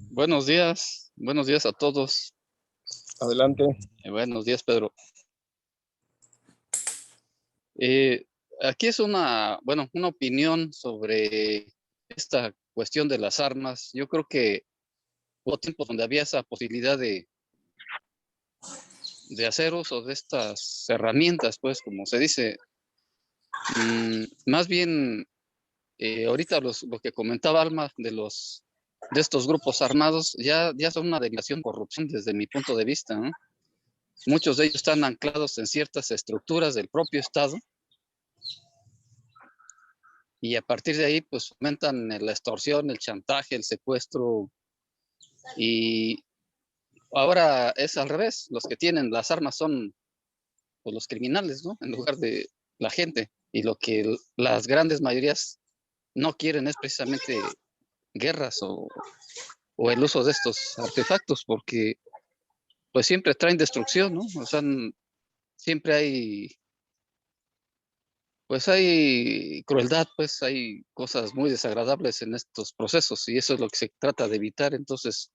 Buenos días a todos. Adelante. Buenos días, Pedro. Aquí es una opinión sobre esta cuestión de las armas. Yo creo que hubo tiempos donde había esa posibilidad de hacer uso de estas herramientas, pues, como se dice. Más bien, ahorita lo que comentaba Alma de estos grupos armados ya son una derivación de corrupción desde mi punto de vista, ¿no? Muchos de ellos están anclados en ciertas estructuras del propio Estado y a partir de ahí pues fomentan la extorsión, el chantaje, el secuestro, y ahora es al revés. Los que tienen las armas son pues, los criminales, ¿no? En lugar de la gente, y lo que las grandes mayorías no quieren es precisamente guerras o el uso de estos artefactos, porque pues siempre traen destrucción, ¿no? O sea, siempre hay crueldad, pues hay cosas muy desagradables en estos procesos y eso es lo que se trata de evitar. Entonces,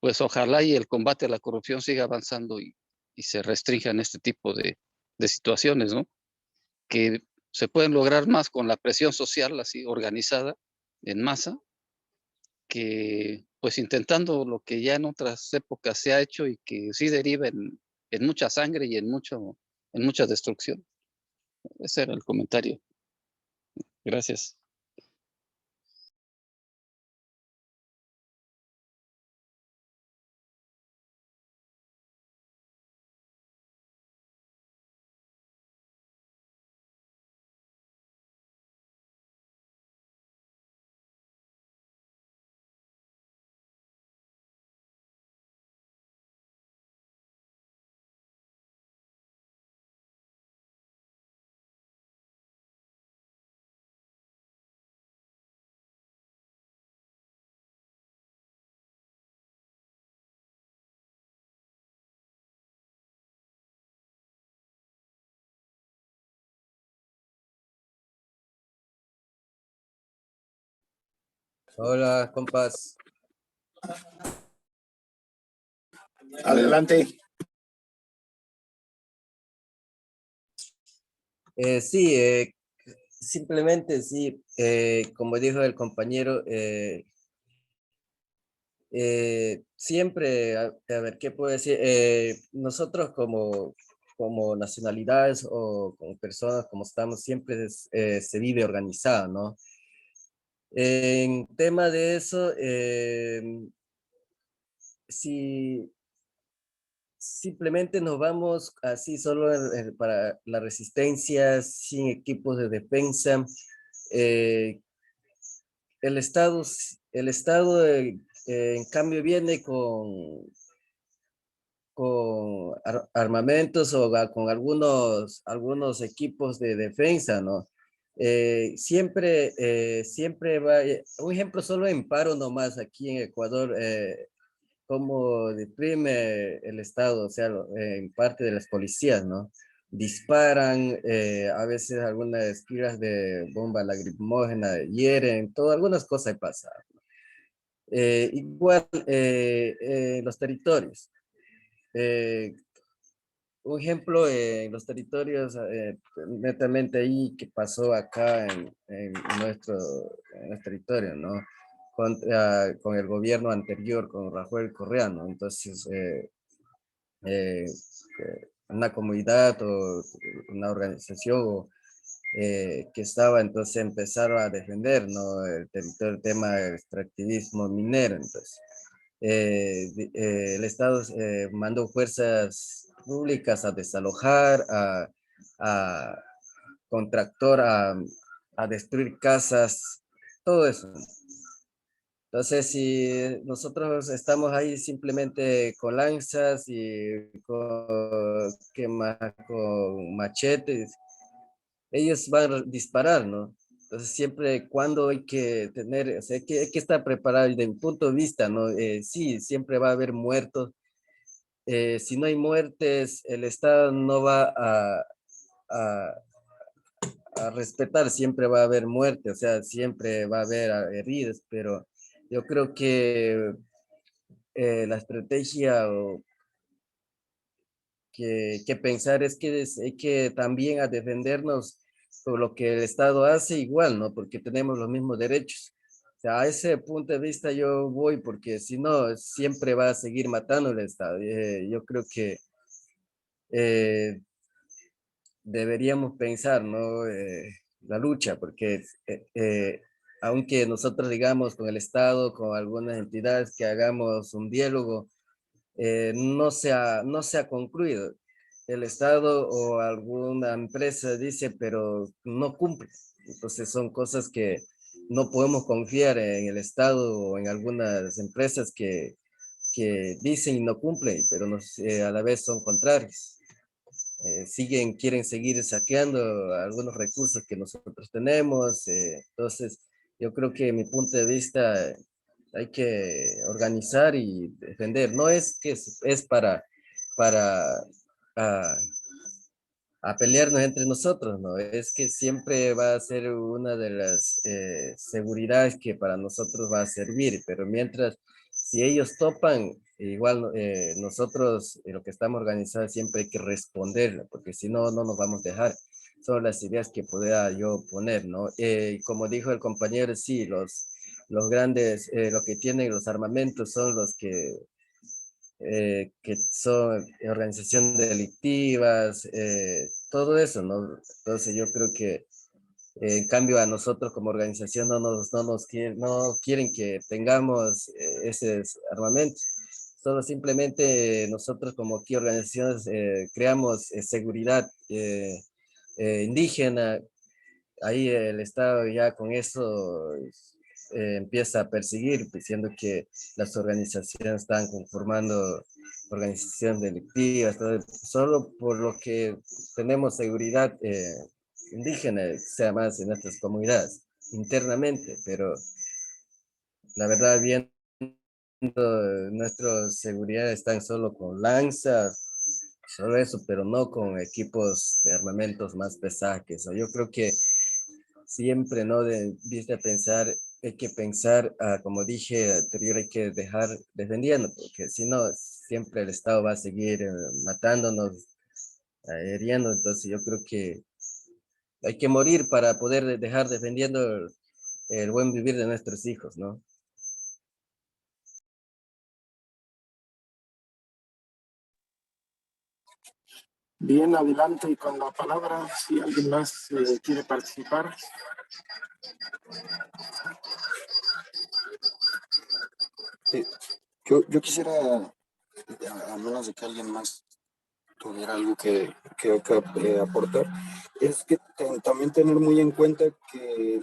pues ojalá y el combate a la corrupción siga avanzando y se restrinjan este tipo de situaciones, ¿no? Que se pueden lograr más con la presión social así organizada en masa, que pues intentando lo que ya en otras épocas se ha hecho y que sí deriva en mucha sangre y en mucha destrucción. Ese era el comentario. Gracias. Hola, compas. Adelante. Sí, simplemente sí, como dijo el compañero, siempre, a ver, ¿qué puedo decir? Nosotros como nacionalidades o como personas, como estamos, siempre se vive organizado, ¿no? En tema de eso, si simplemente nos vamos así solo para la resistencia, sin equipos de defensa, eh, el Estado en cambio viene con armamentos o con algunos equipos de defensa, ¿no? Siempre va, un ejemplo solo en paro nomás aquí en Ecuador, cómo deprime el Estado, o sea, en parte de las policías, ¿no? Disparan, a veces algunas tiras de bomba lacrimógena hieren, algunas cosas pasan. Igual los territorios. Eh, un ejemplo en los territorios, netamente ahí que pasó acá en nuestro territorio, ¿no? Con el gobierno anterior, con Rafael Correa, ¿no? Entonces, eh, una comunidad o una organización que estaba, entonces empezaron a defender, ¿no? El territorio, el tema del extractivismo minero, entonces. El Estado mandó fuerzas públicas a desalojar, a contractor, a destruir casas, todo eso. Entonces, si nosotros estamos ahí simplemente con lanzas y ¿qué más? Con machetes, ellos van a disparar, ¿no? Entonces, siempre cuando hay que tener, o sea, hay que estar preparado y de mi punto de vista, ¿no? Sí, siempre va a haber muertos. Si no hay muertes, el Estado no va a, a respetar, siempre va a haber muerte, o sea, siempre va a haber heridos, pero yo creo que la estrategia que pensar es que hay que también a defendernos por lo que el Estado hace igual, ¿no? Porque tenemos los mismos derechos. O sea, a ese punto de vista yo voy porque si no, siempre va a seguir matando el Estado. Yo creo que eh, deberíamos pensar, ¿no? La lucha, porque aunque nosotros digamos con el Estado, con algunas entidades que hagamos un diálogo, no se ha concluido. El Estado o alguna empresa dice, pero no cumple. Entonces son cosas que no podemos confiar en el Estado o en algunas empresas que dicen y no cumplen, pero a la vez son contrarios. Quieren seguir saqueando algunos recursos que nosotros tenemos. Entonces, yo creo que mi punto de vista hay que organizar y defender. No es que es para ah, a pelearnos entre nosotros, ¿no? Es que siempre va a ser una de las seguridades que para nosotros va a servir, pero mientras, si ellos topan, igual nosotros, lo que estamos organizados, siempre hay que responderlo, porque si no, no nos vamos a dejar. Son las ideas que podría yo poner, ¿no? Como dijo el compañero, sí, los grandes, lo que tienen los armamentos son los que son organizaciones delictivas, todo eso, ¿no? Entonces yo creo que en cambio a nosotros como organización no quieren que tengamos esos armamentos. Solo simplemente nosotros como aquí organizaciones creamos seguridad indígena. Ahí el Estado ya con eso empieza a perseguir, diciendo que las organizaciones están conformando organizaciones delictivas, solo por lo que tenemos seguridad indígena, sea más en nuestras comunidades, internamente, pero la verdad, viendo nuestras seguridad están solo con lanzas, solo eso, pero no con equipos de armamentos más pesados que eso. Yo creo que siempre, ¿no? Debiste pensar hay que pensar, como dije anterior, hay que dejar defendiendo, porque si no, siempre el Estado va a seguir matándonos, hiriendo. Entonces yo creo que hay que morir para poder dejar defendiendo el buen vivir de nuestros hijos, ¿no? Bien, adelante y con la palabra, si alguien más quiere participar. Yo quisiera, a menos de que alguien más tuviera algo que aportar, es que también tener muy en cuenta que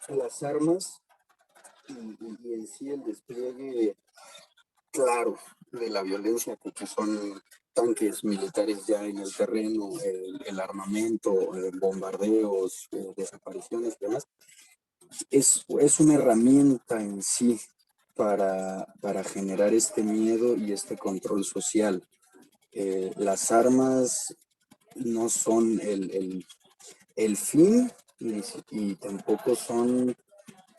las armas y en sí el despliegue claro de la violencia, que son tanques militares ya en el terreno, el armamento, bombardeos, desapariciones y demás, es una herramienta en sí para generar este miedo y este control social. Las armas no son el fin y tampoco son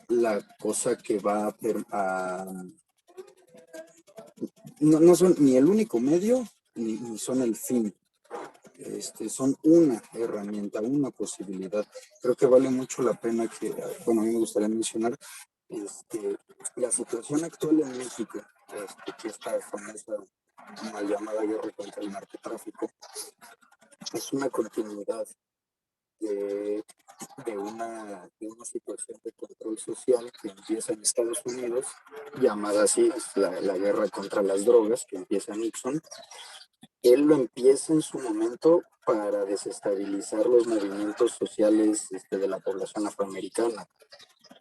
la cosa que va no son ni el único medio ni son el fin. Son una herramienta, una posibilidad. Creo que vale mucho la pena que, bueno, a mí me gustaría mencionar la situación actual en México, que esta famosa mal llamada guerra contra el narcotráfico, es una continuidad de, de una situación de control social que empieza en Estados Unidos, llamada así, la guerra contra las drogas, que empieza Nixon. Él lo empieza en su momento para desestabilizar los movimientos sociales de la población afroamericana.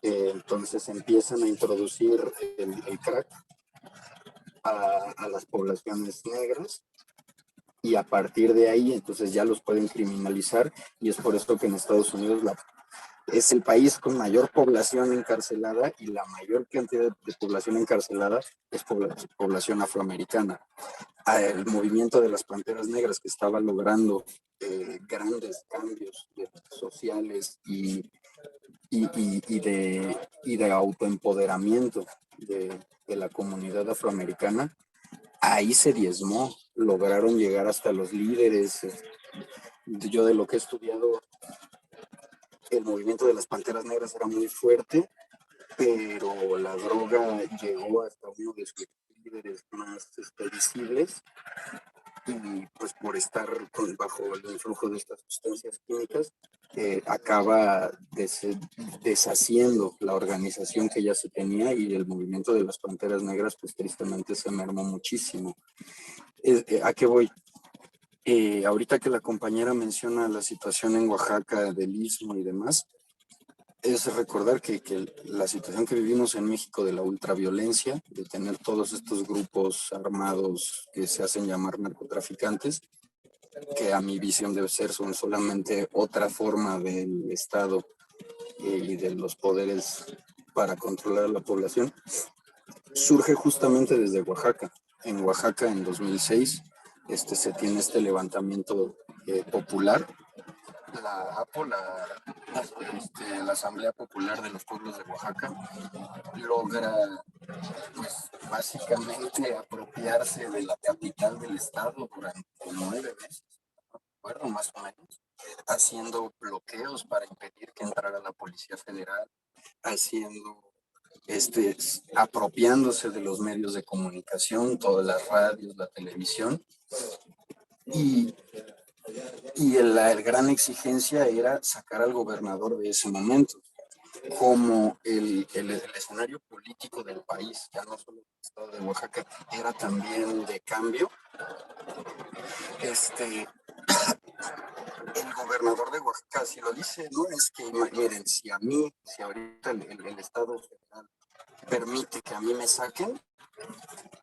Entonces empiezan a introducir el crack a las poblaciones negras y a partir de ahí entonces ya los pueden criminalizar y es por eso que en Estados Unidos es el país con mayor población encarcelada y la mayor cantidad de población encarcelada es población afroamericana. El movimiento de las Panteras Negras que estaba logrando grandes cambios sociales y de autoempoderamiento de la comunidad afroamericana, ahí se diezmó, lograron llegar hasta los líderes. Yo de lo que he estudiado, el movimiento de las Panteras Negras era muy fuerte, pero la droga llegó hasta uno de sus líderes más visibles y pues por estar bajo el influjo de estas sustancias químicas acaba deshaciendo la organización que ya se tenía y el movimiento de las Panteras Negras pues tristemente se mermó muchísimo. ¿A qué voy? Ahorita que la compañera menciona la situación en Oaxaca del Istmo y demás, es recordar que la situación que vivimos en México de la ultraviolencia, de tener todos estos grupos armados que se hacen llamar narcotraficantes, que a mi visión debe ser son solamente otra forma del Estado y de los poderes para controlar a la población, surge justamente desde Oaxaca. En Oaxaca en 2006 se tiene este levantamiento popular. La APO, la Asamblea Popular de los Pueblos de Oaxaca, logra pues básicamente apropiarse de la capital del estado durante 9 meses, bueno, más o menos, haciendo bloqueos para impedir que entrara la Policía Federal, apropiándose de los medios de comunicación, todas las radios, la televisión, y la gran exigencia era sacar al gobernador de ese momento. Como el escenario político del país, ya no solo el estado de Oaxaca, era también de cambio, el gobernador de Oaxaca así lo dice, ¿no? Es que miren, si ahorita el estado federal permite que a mí me saquen,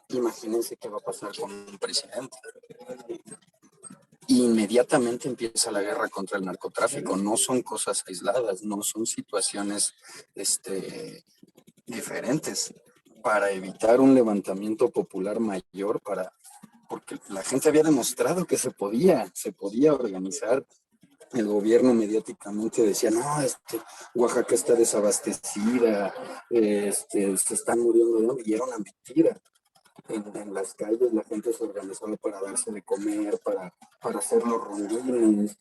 imagínense qué va a pasar con un presidente. Inmediatamente empieza la guerra contra el narcotráfico. No son cosas aisladas, no son situaciones diferentes. Para evitar un levantamiento popular mayor, porque la gente había demostrado que se podía organizar el gobierno mediáticamente decía, no, Oaxaca está desabastecida, se están muriendo de hambre, y era una mentira. En las calles la gente se organizaba para darse de comer, para hacer los rondines,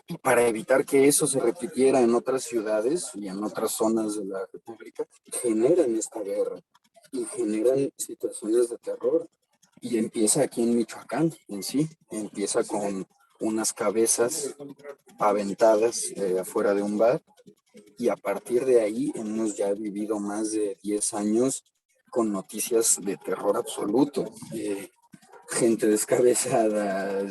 y para evitar que eso se repitiera en otras ciudades y en otras zonas de la República, generan esta guerra y generan situaciones de terror. Y empieza aquí en Michoacán, en sí, empieza con unas cabezas aventadas afuera de un bar, y a partir de ahí hemos ya vivido más de 10 años con noticias de terror absoluto, gente descabezada,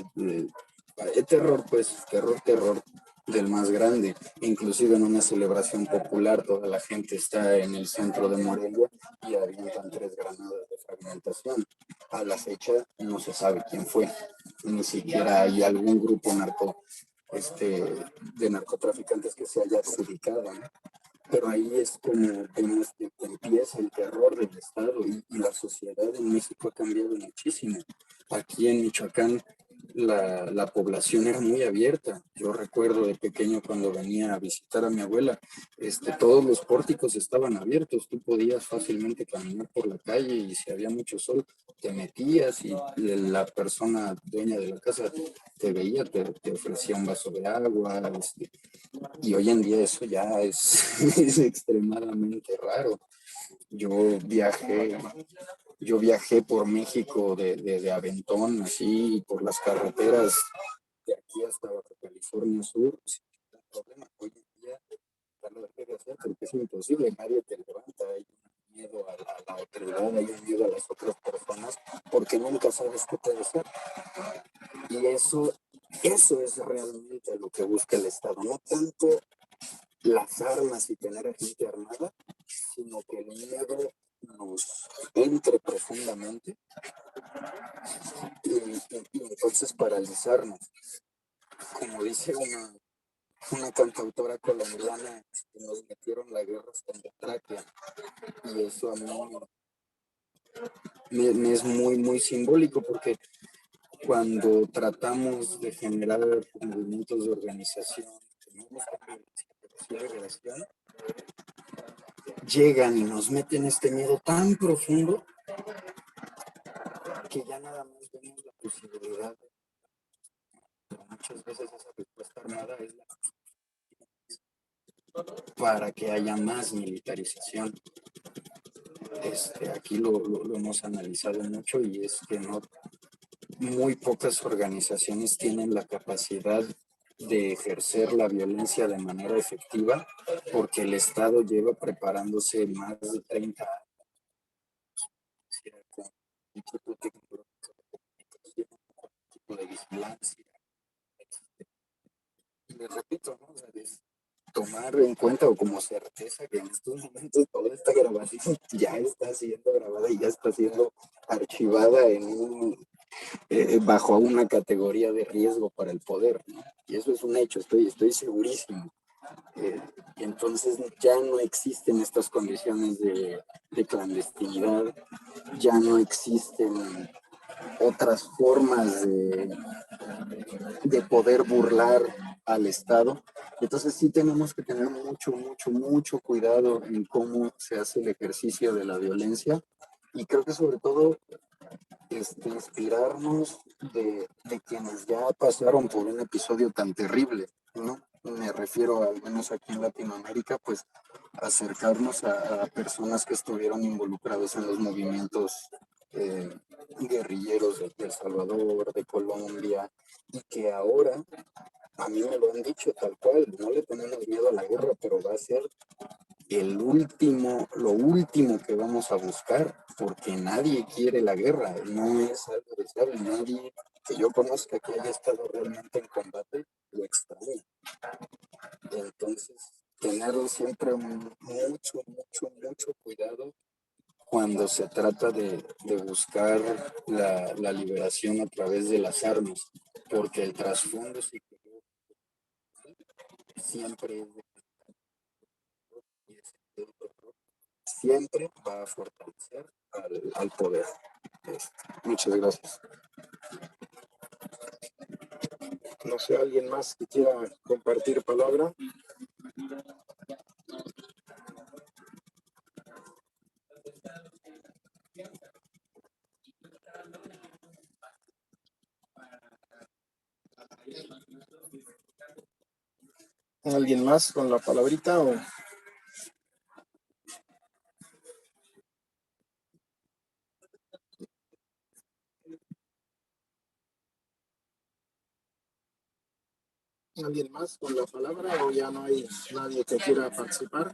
terror, pues, terror del más grande. Inclusive en una celebración popular, toda la gente está en el centro de Morelia y avientan 3 granadas de fragmentación. A la fecha no se sabe quién fue, ni siquiera hay algún grupo de narcotraficantes que se haya adjudicado, ¿no? Pero ahí es como vemos que empieza el terror del Estado, y la sociedad en México ha cambiado muchísimo. Aquí en Michoacán la población era muy abierta. Yo recuerdo de pequeño cuando venía a visitar a mi abuela, todos los pórticos estaban abiertos, tú podías fácilmente caminar por la calle, y si había mucho sol te metías, y la persona dueña de la casa te veía, te ofrecía un vaso de agua, y hoy en día eso ya es, es extremadamente raro. Yo viajé, yo viajé por México de aventón, así, por las carreteras de aquí hasta Baja California Sur, sin ningún problema. Hoy en día ya no lo debe hacer porque es imposible, nadie te levanta, hay un miedo a la autoridad, hay un miedo a las otras personas, porque nunca sabes qué puede ser. Y eso es realmente lo que busca el Estado, no tanto las armas y tener a gente armada, sino que el miedo nos entre profundamente, y entonces paralizarnos. Como dice una cantautora colombiana, nos metieron la guerra hasta en la tráquea, y eso a mí me es muy, muy simbólico, porque cuando tratamos de generar movimientos de organización, llegan y nos meten este miedo tan profundo que ya nada más vemos la posibilidad. Pero muchas veces esa respuesta armada es para que haya más militarización. Aquí lo hemos analizado mucho, y es que muy pocas organizaciones tienen la capacidad de ejercer la violencia de manera efectiva, porque el Estado lleva preparándose más de 30 años con equipo tecnológico de comunicación, con equipo de vigilancia. Y les repito, ¿no? O sea, tomar en cuenta o como certeza que en estos momentos toda esta grabación ya está siendo grabada y ya está siendo archivada bajo una categoría de riesgo para el poder, ¿no? Y eso es un hecho, estoy segurísimo. Entonces ya no existen estas condiciones de clandestinidad, ya no existen otras formas de poder burlar al Estado. Entonces sí tenemos que tener mucho, mucho, mucho cuidado en cómo se hace el ejercicio de la violencia, y creo que sobre todo inspirarnos de quienes ya pasaron por un episodio tan terrible, ¿no? Me refiero, al menos aquí en Latinoamérica, pues acercarnos a personas que estuvieron involucrados en los movimientos guerrilleros de El Salvador, de Colombia, y que ahora, a mí me lo han dicho tal cual, no le tenemos miedo a la guerra, pero va a ser lo último que vamos a buscar, porque nadie quiere la guerra, no es algo deseable, nadie que yo conozca que haya estado realmente en combate lo extraña. Entonces, tener siempre mucho, mucho, mucho cuidado cuando se trata de buscar la liberación a través de las armas, porque el trasfondo psicológico siempre es siempre va a fortalecer al poder. Muchas gracias. No sé, alguien más que quiera compartir palabra. ¿Alguien más con la palabrita o...? ¿Alguien más con la palabra o ya no hay nadie que quiera participar?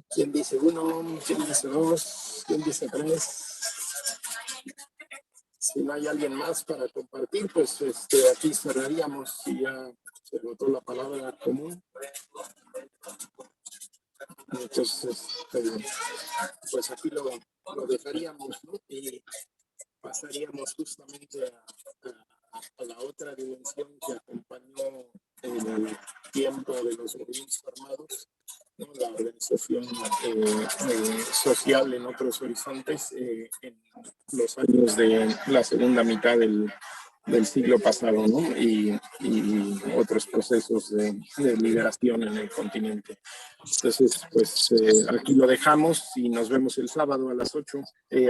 ¿Quién dice uno? ¿Quién dice dos? ¿Quién dice tres? Si no hay alguien más para compartir, pues aquí cerraríamos y ya se votó la palabra común. Entonces, pues aquí lo dejaríamos, ¿no? Y pasaríamos justamente a la otra dimensión que acompañó el tiempo de los movimientos armados, ¿no? La organización social en otros horizontes en los años de la segunda mitad del siglo pasado, ¿no? Y otros procesos de liberación en el continente. Entonces, pues aquí lo dejamos y nos vemos el sábado a las 8.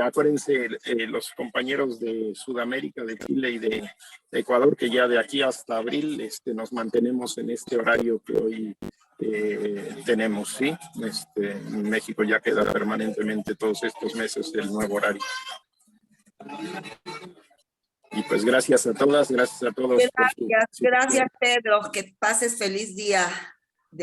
Acuérdense los compañeros de Sudamérica, de Chile y de Ecuador, que ya de aquí hasta abril nos mantenemos en este horario que hoy tenemos, ¿sí? México ya queda permanentemente todos estos meses el nuevo horario. Y pues gracias a todas, gracias a todos. Gracias, Pedro. Que pases feliz día.